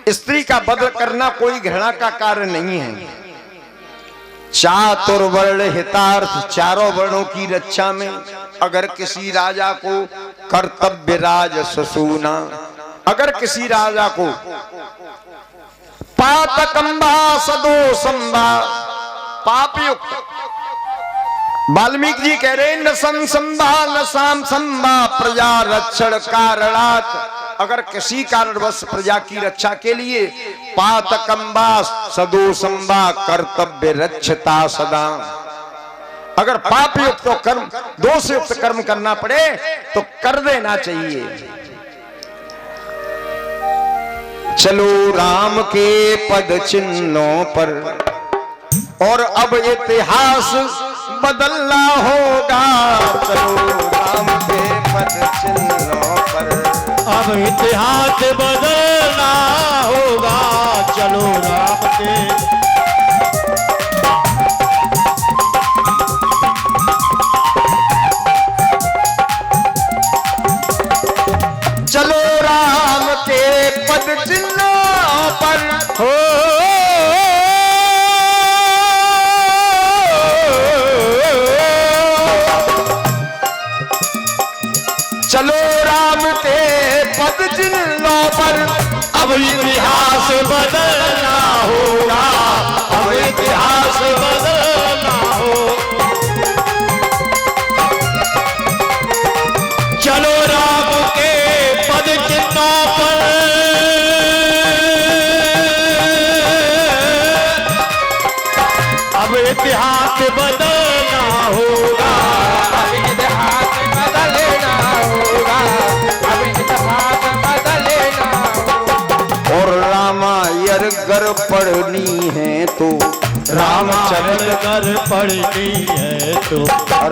Speaker 1: स्त्री का वध करना कोई घृणा का कार्य नहीं है। चातुर्वर्ण हितार्थ, चारों वर्णों की रक्षा में अगर किसी राजा को कर्तव्य राज ससूना, अगर किसी राजा को पातकंबा सदोषंबा, पापयुक्त, वाल्मीकि जी कह रहे न संसंबा न साम संबा प्रजा रक्षण कारणात्, अगर किसी कारणवश प्रजा की रक्षा के लिए पातकंबा सदोषंबा कर्तव्य रक्षता सदा, अगर पाप युक्त तो कर्म, दोष युक्त कर्म करना पड़े तो कर देना चाहिए। चलो राम के पद चिन्हों पर और अब इतिहास बदलना होगा। चलो राम के पद चिन्हों पर
Speaker 3: अब इतिहास बदलना होगा। चलो राम के
Speaker 1: चलो राम के पद चिन्हों पर हो, चलो राम के पद चिन्हों पर अब इतिहास बदलना होगा। अब इतिहास बदलना हो,
Speaker 3: चलो राम के पद चिन्हों पर अब इतिहास बदलना होगा।
Speaker 2: अब इतिहास बदलना होगा, अब इतिहास बदलना होगा।
Speaker 1: और रामायण गर पढ़नी है तो
Speaker 3: रामचरित गर पढ़नी है तो,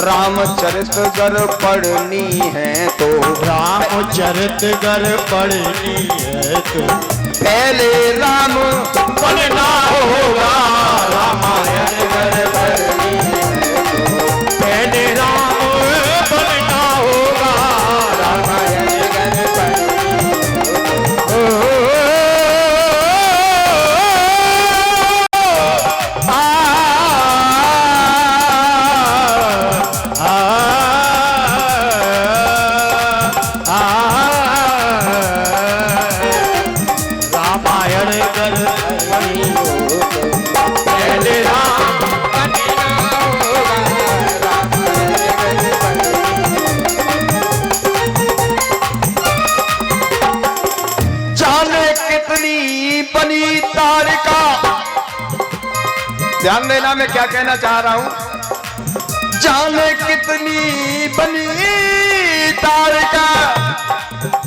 Speaker 1: रामचरित गर पढ़नी है तो,
Speaker 3: रामचरित गर पढ़नी है तो
Speaker 1: पहले राम
Speaker 3: बनना होगा।
Speaker 1: रामायण गर पढ़नी है तो,
Speaker 3: पहले राम बनना होगा।
Speaker 2: रामायण गर पढ़नी
Speaker 3: रामायण कर
Speaker 2: पहले राम बनना होगा। रामायण गर पढ़नी
Speaker 1: जाने कितनी बनी तारिका। ध्यान देना मैं क्या कहना चाह रहा हूं। जाने कितनी बनी तारिका,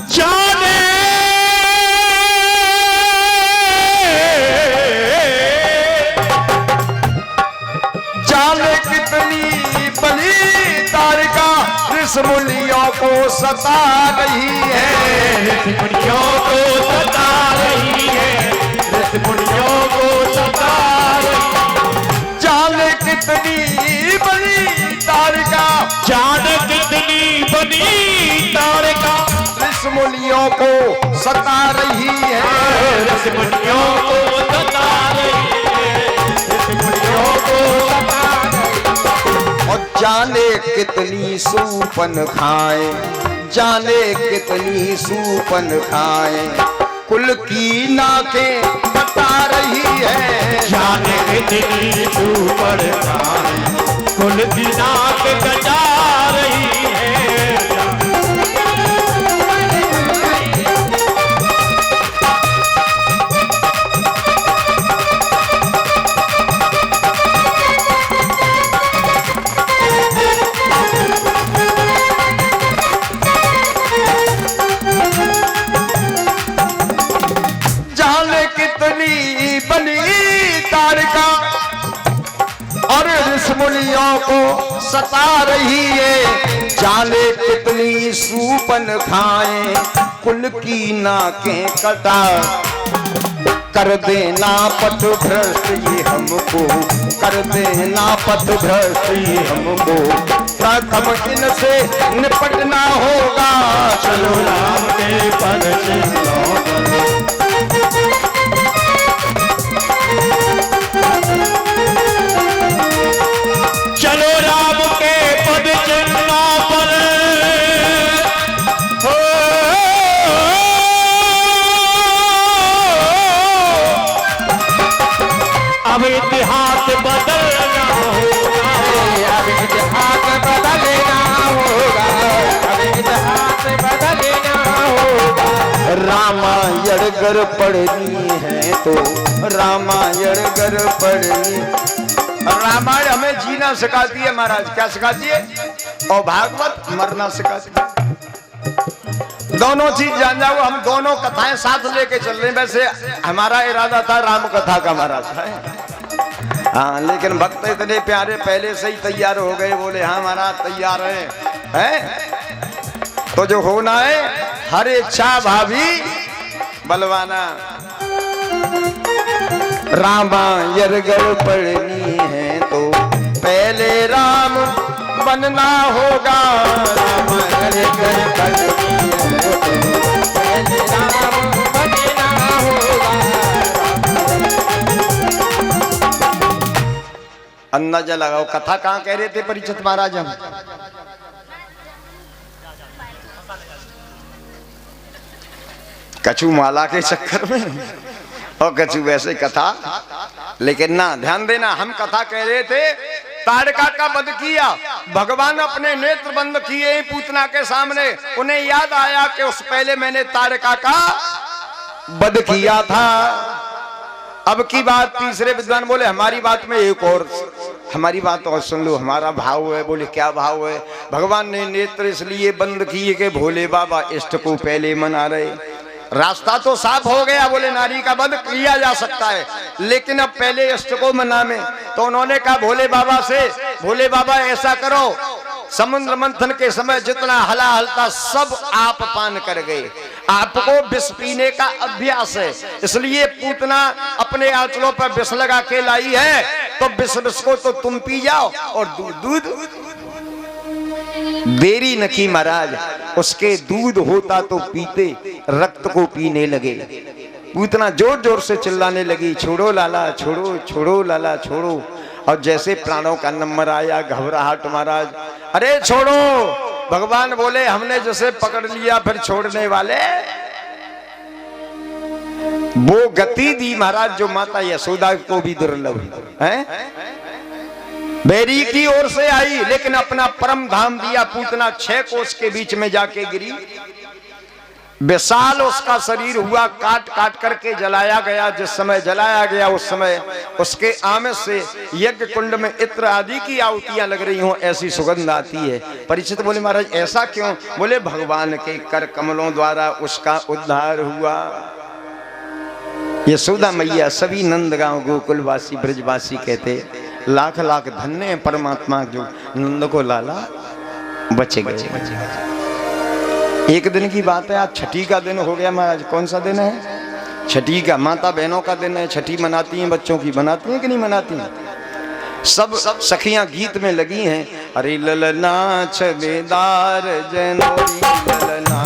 Speaker 3: जाने
Speaker 1: जाने कितनी बनी तारिका, ऋषमुनियों को सता रही है।
Speaker 3: ऋषिमुनियों को सता रही है, ऋषिमुनियों को सता रही है।
Speaker 1: जाने कितनी बनी तारिका,
Speaker 3: जाने कितनी बनी तारिका,
Speaker 1: ऋषमुनियों को सता रही है।
Speaker 3: ऋषिमुनियों को सता रही है, ऋषिमुनियों को सता रही है।
Speaker 1: और जाने कितनी सूपन खाए, जाने कितनी सूपन खाए, कुल की नाकें बता रही है।
Speaker 3: जाने कितनी ऊपर कुल की नाक कटा रही है।
Speaker 1: जाने कितनी बनी तारका और ऋषमुनियों को सता रही है। जाने कितनी सूपन खाए, कुल की नाकें कटा कर देना पथ भ्रष्ट ये हमको, कर देना पथ भ्रष्ट ये हमको। प्रथम इनसे निपटना होगा,
Speaker 3: चलो राम के पद चिन्हों पर। चलो राम के पद चिन्हों पर। हो अब इतिहास बदलना होगा,
Speaker 2: अब इतिहास बदलना होगा, अब इतिहास बदलना होगा।
Speaker 1: रामायण गर पढ़नी है तो रामायण गर पढ़नी। रामायण हमें जीना सिखाती है महाराज, क्या सिखाती है? और भागवत मरना सिखाती है। दोनों चीज जान जाओ, हम दोनों कथाएं साथ लेके चल रहे हैं। वैसे हमारा इरादा था राम कथा का महाराज है, हाँ, लेकिन भक्त इतने प्यारे पहले से ही तैयार हो गए, बोले हाँ महाराज तैयार है। तो जो होना है हर इच्छा भाभी बलवाना। रामायण गर पढ़नी है तो पहले राम बनना होगा। रामायण गर पढ़नी है तो
Speaker 2: पहले राम बनना होगा।
Speaker 1: अंदाजा लगाओ कथा कहाँ कह रहे थे परीक्षित महाराज हम? कछु माला के चक्कर में और कछु वैसे कथा। लेकिन ना ध्यान देना, हम कथा कह रहे थे ताड़का का वध किया, भगवान अपने नेत्र बंद किए पूतना के सामने। उन्हें याद आया कि उस पहले मैंने ताड़का का वध किया था। अब की बात तीसरे विद्वान बोले हमारी बात में एक और, हमारी बात और सुन लो, हमारा भाव है। बोले क्या भाव है? भगवान ने नेत्र इसलिए बंद किए कि भोले बाबा इष्ट को पहले मना रहे। रास्ता तो साफ हो गया, बोले नारी का वध किया जा सकता है, लेकिन अब पहले इष्ट को मना में। तो उन्होंने कहा भोले बाबा से, भोले बाबा ऐसा करो, समुद्र मंथन के समय जितना हला हलता सब आप पान कर गए, आपको विष पीने का अभ्यास है, इसलिए पूतना अपने आंचलों पर विष लगा के लाई है। तो विष को तो तुम पी जाओ और दूध। देरी न की महाराज, उसके दूध होता तो पीते, रक्त को पीने लगे। पूतना जोर जोर से चिल्लाने लगी, छोड़ो लाला छोड़ो, छोड़ो लाला छोड़ो। और जैसे प्राणों का नंबर आया घबराहट महाराज, अरे छोड़ो। भगवान बोले हमने जैसे पकड़ लिया फिर छोड़ने वाले। वो गति दी महाराज जो माता यशोदा को भी दुर्लभ है। बैरी की ओर से आई लेकिन अपना परम धाम दिया। पूतना 6 कोस के बीच में जाके गिरी, विशाल उसका शरीर हुआ, काट काट करके जलाया गया। जिस समय जलाया गया उस समय उसके आमिष से यज्ञ कुंड में इत्र आदि की आहुतियां लग रही हों, ऐसी सुगंध आती है। परीक्षित बोले महाराज ऐसा क्यों? बोले भगवान के कर कमलों द्वारा उसका उद्धार हुआ। यशोदा मैया सभी नंदगांव गोकुलवासी ब्रजवासी कहते लाख लाख धन्य है परमात्मा जो नंद को लाला बचे गए। एक दिन की बात है, आज छठी का दिन हो गया महाराज। कौन सा दिन है? छठी का। माता बहनों का दिन है, छठी मनाती हैं, बच्चों की बनाती हैं कि नहीं मनाती हैं? सब सखियां गीत में लगी हैं। अरे ललना छबेदार जनोरी ललना,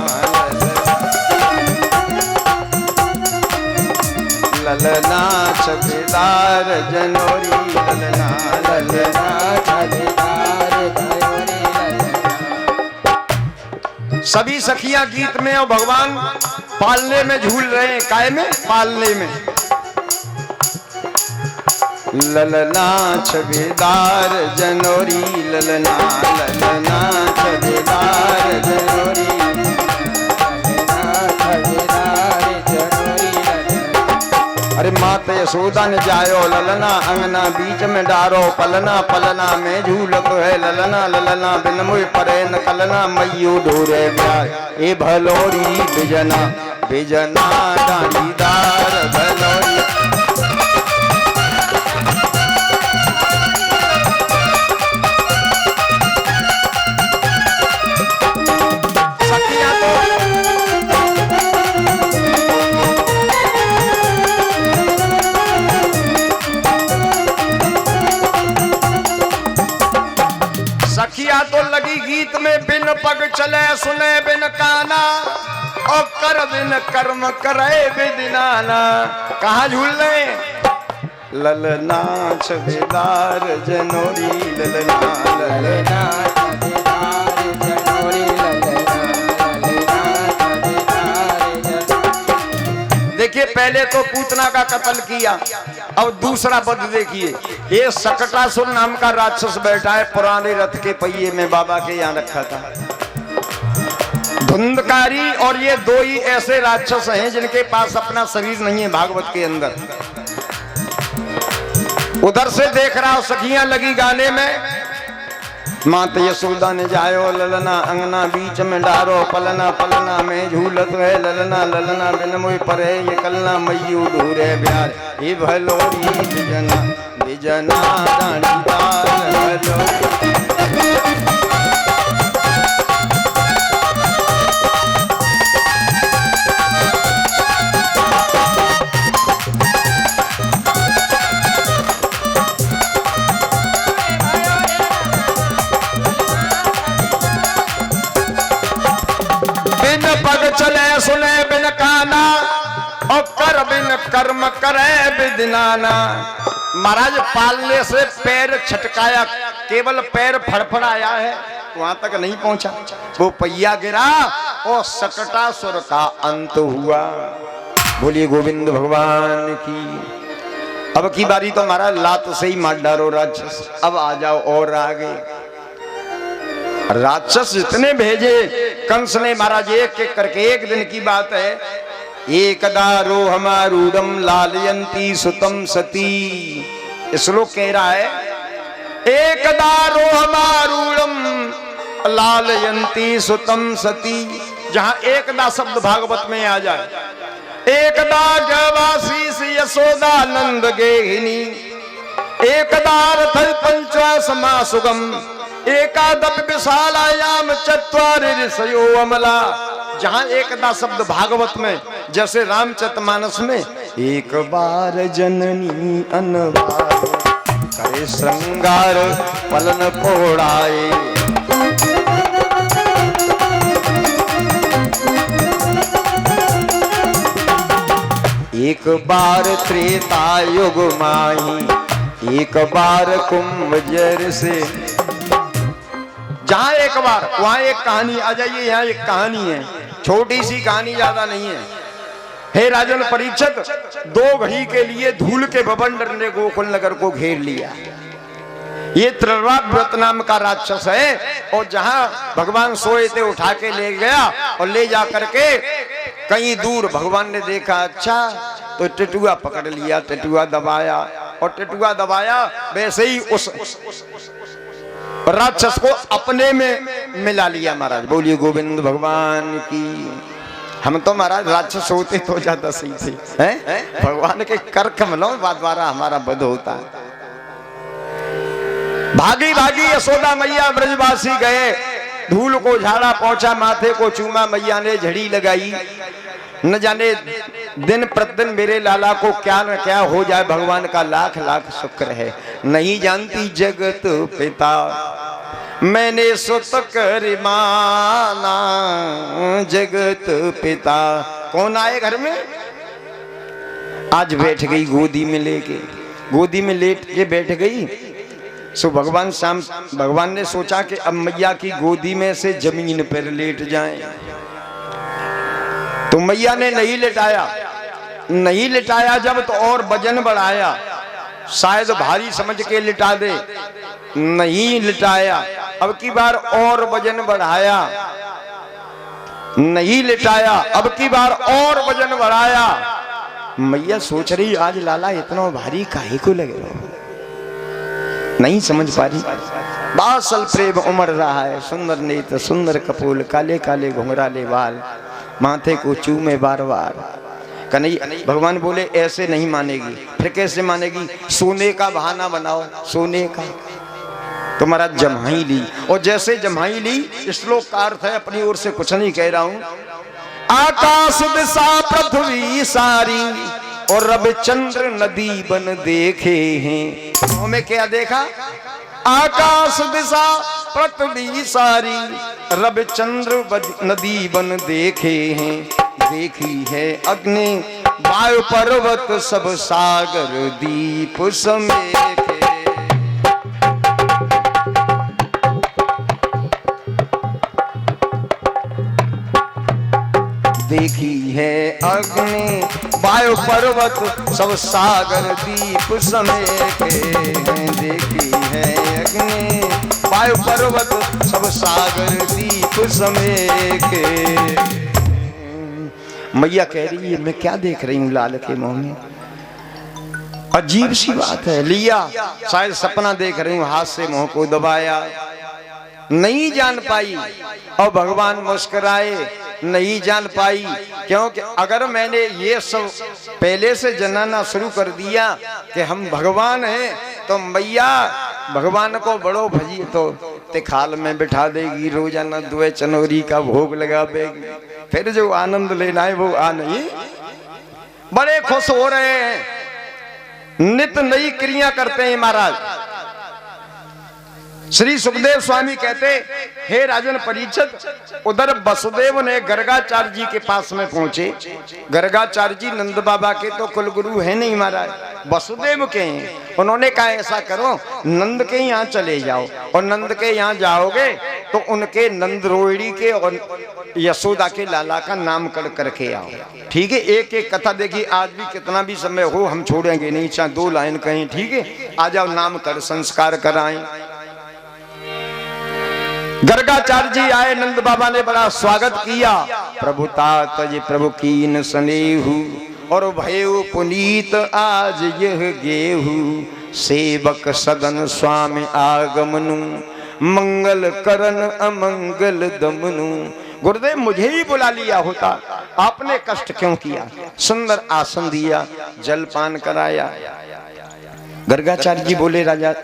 Speaker 1: ललना छबेदार जनोरी ललना, ललना छबेदार जनोरी ललना। सभी सखियां गीत में और भगवान पालने में झूल रहे हैं। काय में? पालने में। ललना छबेदार जनोरी, ललना ललना छबेदार जनोरी, अरे मात यशोदा ने जायो ललना अंगना बीच में डारो, पलना पलना में झूलत है ललना, ललना बिन मुझ परे न कलना, मैयू ढूरे प्यार ए भलोरी बिजना, बिजना डालीदार भलोरी। सखिया तो लगी गीत में, बिन पग चले सुने बिन काना, और कर बिन कर्म करे बिदिनाना। कहाँ झूल रहे? ललना छबेदार जनोरी, ललना ललना छबेदार जनोरी, देखिए पहले तो पूतना का कत्ल किया, अब दूसरा वध देखिए। ये सकटासुर नाम का राक्षस बैठा है पुराने रथ के पहिए में, बाबा के यहाँ रखा था। धुंधकारी और ये दो ही ऐसे राक्षस हैं जिनके पास अपना शरीर नहीं है भागवत के अंदर। उधर से देख रहा, सखियां लगी गाने में, मात यशोदा ने जायो ललना अंगना बीच में डारो, पलना पलना में झूलत है ललना, ललना बिन मुझ परे ये कलना, मैयू ढूरे प्यार ये भलोरी बिजना, बिजना डालीदार भलोरी। चले सुने बिन काना, और कर बिन कर्म करे बिदिनाना। महाराज पालने से पैर छटकाया, केवल पैर फड़फड़ाया है, वहां तक नहीं पहुंचा। वो पहिया गिरा और सकटासुर का अंत हुआ। बोलिए गोविंद भगवान की। अब की बारी तो महाराज लात से ही मार डालो राक्षस। अब आ जाओ और आगे। राक्षस जितने भेजे कंस ने महाराज एक एक करके, एक दिन की बात है, एकदा रोहमारूढ़म लालयंती सुतम सती। श्लोक कह रहा है, एकदा रोहमारूढ़म लालयंती सुतम सती। जहां एकदा शब्द भागवत में आ जाए, एकदा गवासीस यशोदानंद गेहिनी, एकदा रथ पंचवा समा सुगम, एकादप विशालायाम चत्वारि ऋषयो अमला। जहां एकदा शब्द भागवत में, जैसे रामचरितमानस में, एक बार जननी अनबार करे श्रृंगार पलन पोड़ाए, एक बार त्रेता युग माही, एक बार कुंभजर से। जहां एक बार वहां एक कहानी आ जाइए। यहाँ एक कहानी है, छोटी सी कहानी, ज्यादा नहीं है। हे राजन परीक्षित, 2 घड़ी के लिए धूल के बवंडर ने गोकुल नगर को घेर लिया। ये त्रिलोक व्रत नाम का राक्षस है, और जहां भगवान सोए थे उठा के ले गया, और ले जा करके कहीं दूर भगवान ने देखा, अच्छा तो टिटुआ पकड़ लिया, टिटुआ दबाया, और टिटुआ दबाया वैसे ही उस राक्षस को अपने में मिला लिया। महाराज बोलिए गोविंद भगवान की। हम तो महाराज राक्षस होते तो ज्यादा सही थे, हैं? भगवान के कर कमलों द्वारा हमारा वध होता है। भागी भागी यशोदा मैया ब्रजवासी गए, धूल को झाड़ा पहुंचा, माथे को चूमा, मैया ने झड़ी लगाई। न जाने दिन प्रतिदिन मेरे लाला को क्या न क्या हो जाए, भगवान का लाख लाख शुक्र है। नहीं जानती जगत पिता मैंने सुत कर माना, जगत पिता। कौन आए घर में? आज बैठ गई गोदी में लेके, गोदी में लेट के बैठ गई। सो भगवान ने सोचा कि अब मैया की गोदी में से जमीन पर लेट जाएं। तो मैया ने नहीं लिटाया जब तो और वजन बढ़ाया, शायद भारी समझ के लिटा दे, नहीं लिटाया। अब की बार और वजन बढ़ाया, नहीं लिटाया। अब की बार और वजन बढ़ाया। मैया सोच रही आज लाला इतना भारी काहे को लगे रहो, नहीं समझ पा रही। बासल प्रेम उमड़ रहा है, सुंदर नेत्र सुंदर कपोल, काले काले घुंघराले बाल, माथे को चूमे बार बार। कन्हैया भगवान बोले ऐसे नहीं मानेगी, फिर कैसे मानेगी? सोने का बहाना बनाओ, सोने का। तो महाराज जम्हाई ली, और जैसे जम्हाई ली, श्लोक का अर्थ है, अपनी ओर से कुछ नहीं कह रहा हूं। आकाश दिशा पृथ्वी सारी और रवि चंद्र नदी बन देखे हैं। हमें क्या देखा? आकाश दिशा पृथ्वी सारी रवि चंद्र नदी बन देखे हैं। देखी है अग्नि वायु पर्वत सब सागर दीप समेटे। देखी है अग्नि वायु पर्वत सब सागर दीप समेटे हैं। देखी है अग्नि वायु पर्वत सब सागर दीप समेटे। मैया कह रही है मैं क्या देख रही हूँ लाल के मुंह में, अजीब सी बात है। लिया शायद सपना देख रही हूँ, हाथ से मुंह को दबाया, नहीं जान पाई। और भगवान मुस्कुराए, नहीं जान पाई। क्योंकि अगर मैंने ये सब पहले से जनाना शुरू कर दिया कि हम भगवान हैं, तो मैया भगवान को बड़ो भजी तो तिखाल में बिठा देगी, रोजाना 2 चनौरी का भोग लगा देगी, फिर जो आनंद लेना है वो आ नहीं। बड़े खुश हो रहे हैं, नित नई क्रिया करते हैं महाराज। श्री सुखदेव स्वामी कहते, हे राजन परीक्षित, उधर वसुदेव ने गर्गाचार्य जी के पास में पहुंचे। गर्गाचार्य जी नंद बाबा के तो कुलगुरु है नहीं महाराज, वसुदेव के हैं। उन्होंने कहा ऐसा करो, नंद के यहाँ चले जाओ, और नंद के यहाँ जाओगे तो उनके नंद रोहिणी के और यशोदा के लाला का नामकरण करके आओ। ठीक है, एक एक कथा देखिए, आज भी कितना भी समय हो हम छोड़ेंगे नहीं, चाहे 2 लाइन कहें। ठीक है, आ जाओ, नामकरण संस्कार कराएं। गर्गाचार्य जी आए, नंद बाबा ने बड़ा स्वागत किया। प्रभुता तज प्रभु कीन स्नेहु और भयउ पुनीत आज यह गेहु। सेवक सदन स्वामी आगमनु मंगल करन अमंगल दमनु। गुरुदेव मुझे ही बुला लिया होता, आपने कष्ट क्यों किया? सुंदर आसन दिया, जलपान कराया। गर्गाचार्य जी बोले राजा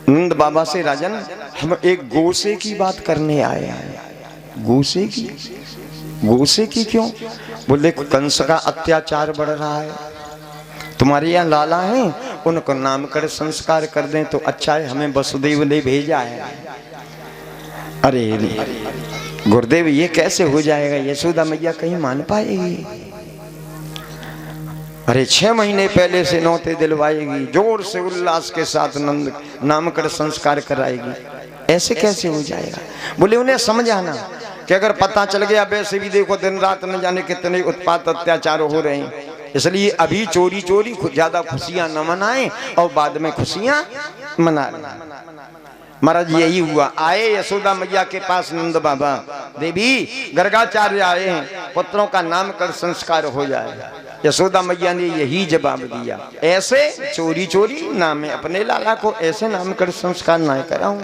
Speaker 1: नंद बाबा से, राजन हम एक गोसे की बात करने आए हैं। गोसे की? गोसे की क्यों? बोले कंस का अत्याचार बढ़ रहा है, तुम्हारे यहाँ लाला हैं, उनको नामकरण संस्कार कर दें तो अच्छा है, हमें वसुदेव ने भेजा है। अरे गुरुदेव ये कैसे हो जाएगा? यशोदा मैया कहीं मान पाएगी? अरे 6 महीने पहले से नौते दिलवाएगी, जोर से उल्लास के साथ नंद नामकरण संस्कार कराएगी, ऐसे कैसे हो जाएगा? बोले उन्हें समझाना कि अगर पता चल गया, वैसे भी देखो दिन रात न जाने कितने उत्पात अत्याचार हो रहे हैं, इसलिए अभी चोरी चोरी ज्यादा खुशियां न मनाएं और बाद में खुशियां मना लें। महाराज यही हुआ। आए यशोदा मैया के पास नंद बाबा, देवी गर्गाचार्य आए हैं, पुत्रों का नामकरण संस्कार हो जाए। यशोदा मैया ने यही जवाब दिया, ऐसे चोरी चोरी ना, मैं अपने लाला को ऐसे नामकरण संस्कार ना कराऊं।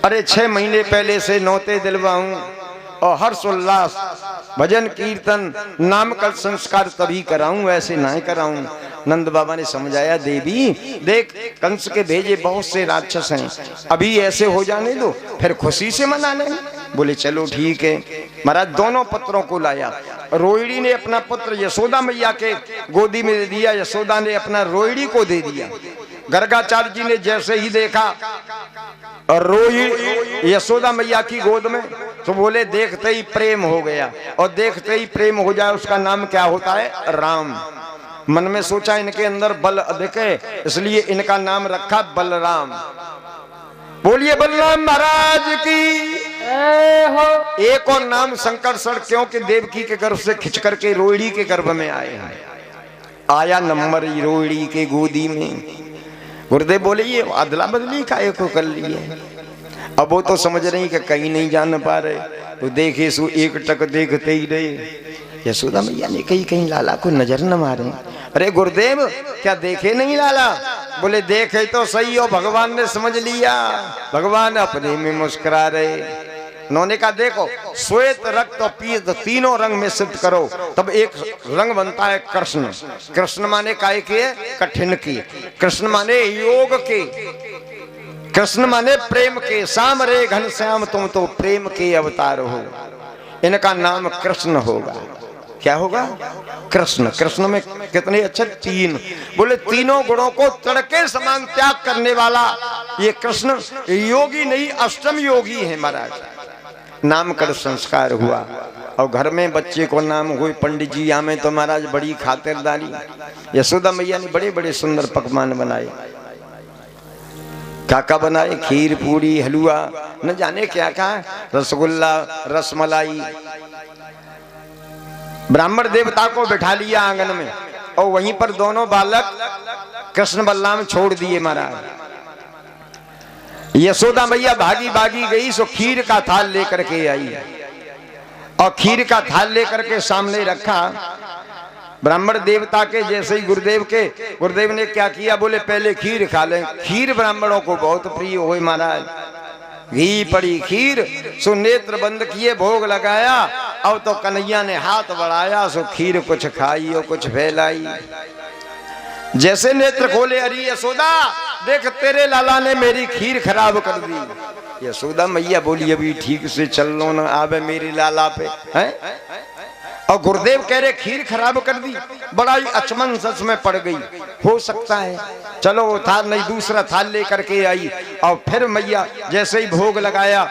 Speaker 1: अरे 6 महीने पहले से नौते दिलवाऊं और हर्ष उल्लास भजन कीर्तन नामकरण संस्कार तभी कराऊं, ऐसे ना कराऊं। नंद बाबा ने समझाया, देवी देख कंस के भेजे बहुत से राक्षस हैं, अभी ऐसे हो जाने दो, फिर खुशी से मना लें। बोले चलो ठीक है। महाराज दोनों पुत्रों को लाया। रोहिणी ने अपना पुत्र यशोदा मैया के गोदी में दे दिया, यशोदा ने अपना रोहिणी को दे दिया। गर्गाचार्य जी ने जैसे ही देखा और रोहिणी यशोदा मैया की गोद में, तो बोले देखते ही प्रेम हो गया, और देखते ही प्रेम हो जाए उसका नाम क्या होता है? राम। मन में सोचा इनके अंदर बल अधिक है, इसलिए इनका नाम रखा बलराम। बोलिए बलराम महाराज की। एक और नाम शंकरषण, क्योंकि देवकी के गर्भ से खिंच करके रोहिणी के गर्भ में आए हैं। आया नंबर रोहिणी के गोदी में। गुरुदेव बोले ये अदला बदली काहे को कर ली है। अब वो तो समझ रही कि कहीं नहीं जान पा रहे, तो देखे सो एक टक देखते ही रहे। यशोदा मैया ने कहीं लाला को नजर न मारे। अरे गुरुदेव क्या देखे नहीं लाला? बोले देखे तो सही हो, भगवान ने समझ लिया। भगवान अपने में मुस्कुरा रहे। उन्होंने कहा देखो श्वेत रक्त और पीत तीनों रंग में सिद्ध करो, तब एक रंग बनता है कृष्ण। कृष्ण माने काय के? कठिन की। कृष्ण माने योग के। कृष्ण माने प्रेम के। श्याम रे घनश्याम तुम तो प्रेम के अवतार हो। इनका नाम कृष्ण होगा। क्या होगा? कृष्ण। कृष्ण में कितने अच्छे तीन। बोले तीनों गुणों को तड़के समान त्याग करने वाला ये कृष्ण योगी नहीं, अष्टम योगी है महाराज। नामकरण संस्कार हुआ और घर में बच्चे को नाम हुए। पंडित जी आमे तो महाराज बड़ी खातिरदारी। यशोदा मैया ने बड़े बड़े सुंदर पकवान बनाए। काका बनाए, खीर पूरी हलवा न जाने क्या क्या, रसगुल्ला रसमलाई। ब्राह्मण देवता को बिठा लिया आंगन में और वहीं पर दोनों बालक कृष्ण बलराम छोड़ दिए महाराज। यशोदा मैया भागी भागी गई सो खीर का थाल लेकर के आई और खीर का थाल लेकर के सामने रखा। ब्राह्मण देवता के जैसे ही गुरुदेव ने क्या किया? बोले पहले खीर खा लें। खीर ब्राह्मणों को बहुत प्रिय हुई महाराज। घी पड़ी खीर सो नेत्र बंद किए, भोग लगाया। अब तो कन्हैया ने हाथ बढ़ाया सो खीर कुछ खाई और कुछ फैलाई। जैसे नेत्र खोले, अरे यशोदा देख तेरे लाला ने मेरी खीर खराब कर दी। यशोदा मैया बोली अभी ठीक से चल लो ना आवे मेरी लाला पे हैं। और गुरुदेव कह रहे खीर खराब कर दी। बड़ा ही अचमंसस में पड़ गई। हो सकता है चलो वो थाल नहीं, दूसरा थाल लेकर के आई और फिर मैया जैसे ही भोग लगाया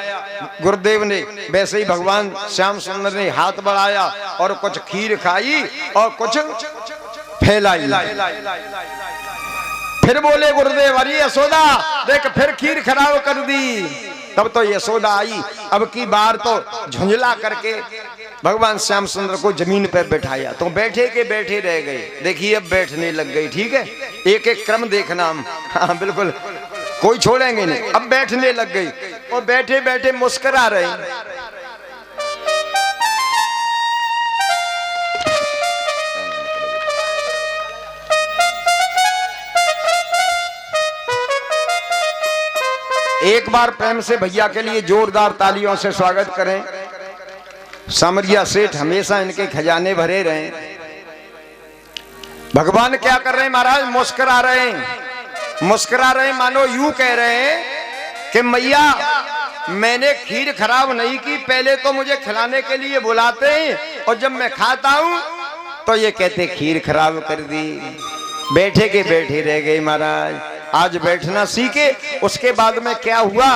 Speaker 1: गुरुदेव ने, वैसे ही भगवान श्याम सुंदर ने हाथ बढ़ाया और कुछ खीर खाई और कुछ फैलाई। फिर बोले गुरुदेव अरे यशोदा देख फिर खीर खराब कर दी। तब तो यशोदा आई। अब की बार तो झुंझला करके भगवान श्याम सुंदर को जमीन पर बैठाया तो बैठे के बैठे रह गए। देखिए अब बैठने लग गई। ठीक है, एक एक क्रम देखना हम। हाँ बिल्कुल, कोई छोड़ेंगे नहीं। अब बैठने लग गई और बैठे बैठे मुस्कुरा रहे। एक बार प्रेम से भैया के लिए जोरदार तालियों से स्वागत करें। सामरिया सेठ हमेशा इनके खजाने भरे रहे। भगवान क्या कर रहे हैं महाराज? मुस्कुरा रहे हैं। मुस्कुरा रहे मानो यूं कह रहे हैं कि मैया मैंने खीर खराब नहीं की, पहले तो मुझे खिलाने के लिए बुलाते हैं और जब मैं खाता हूं तो ये कहते खीर खराब कर दी। बैठे के बैठे रह गए महाराज। आज बैठना सीखे। उसके बाद में क्या हुआ?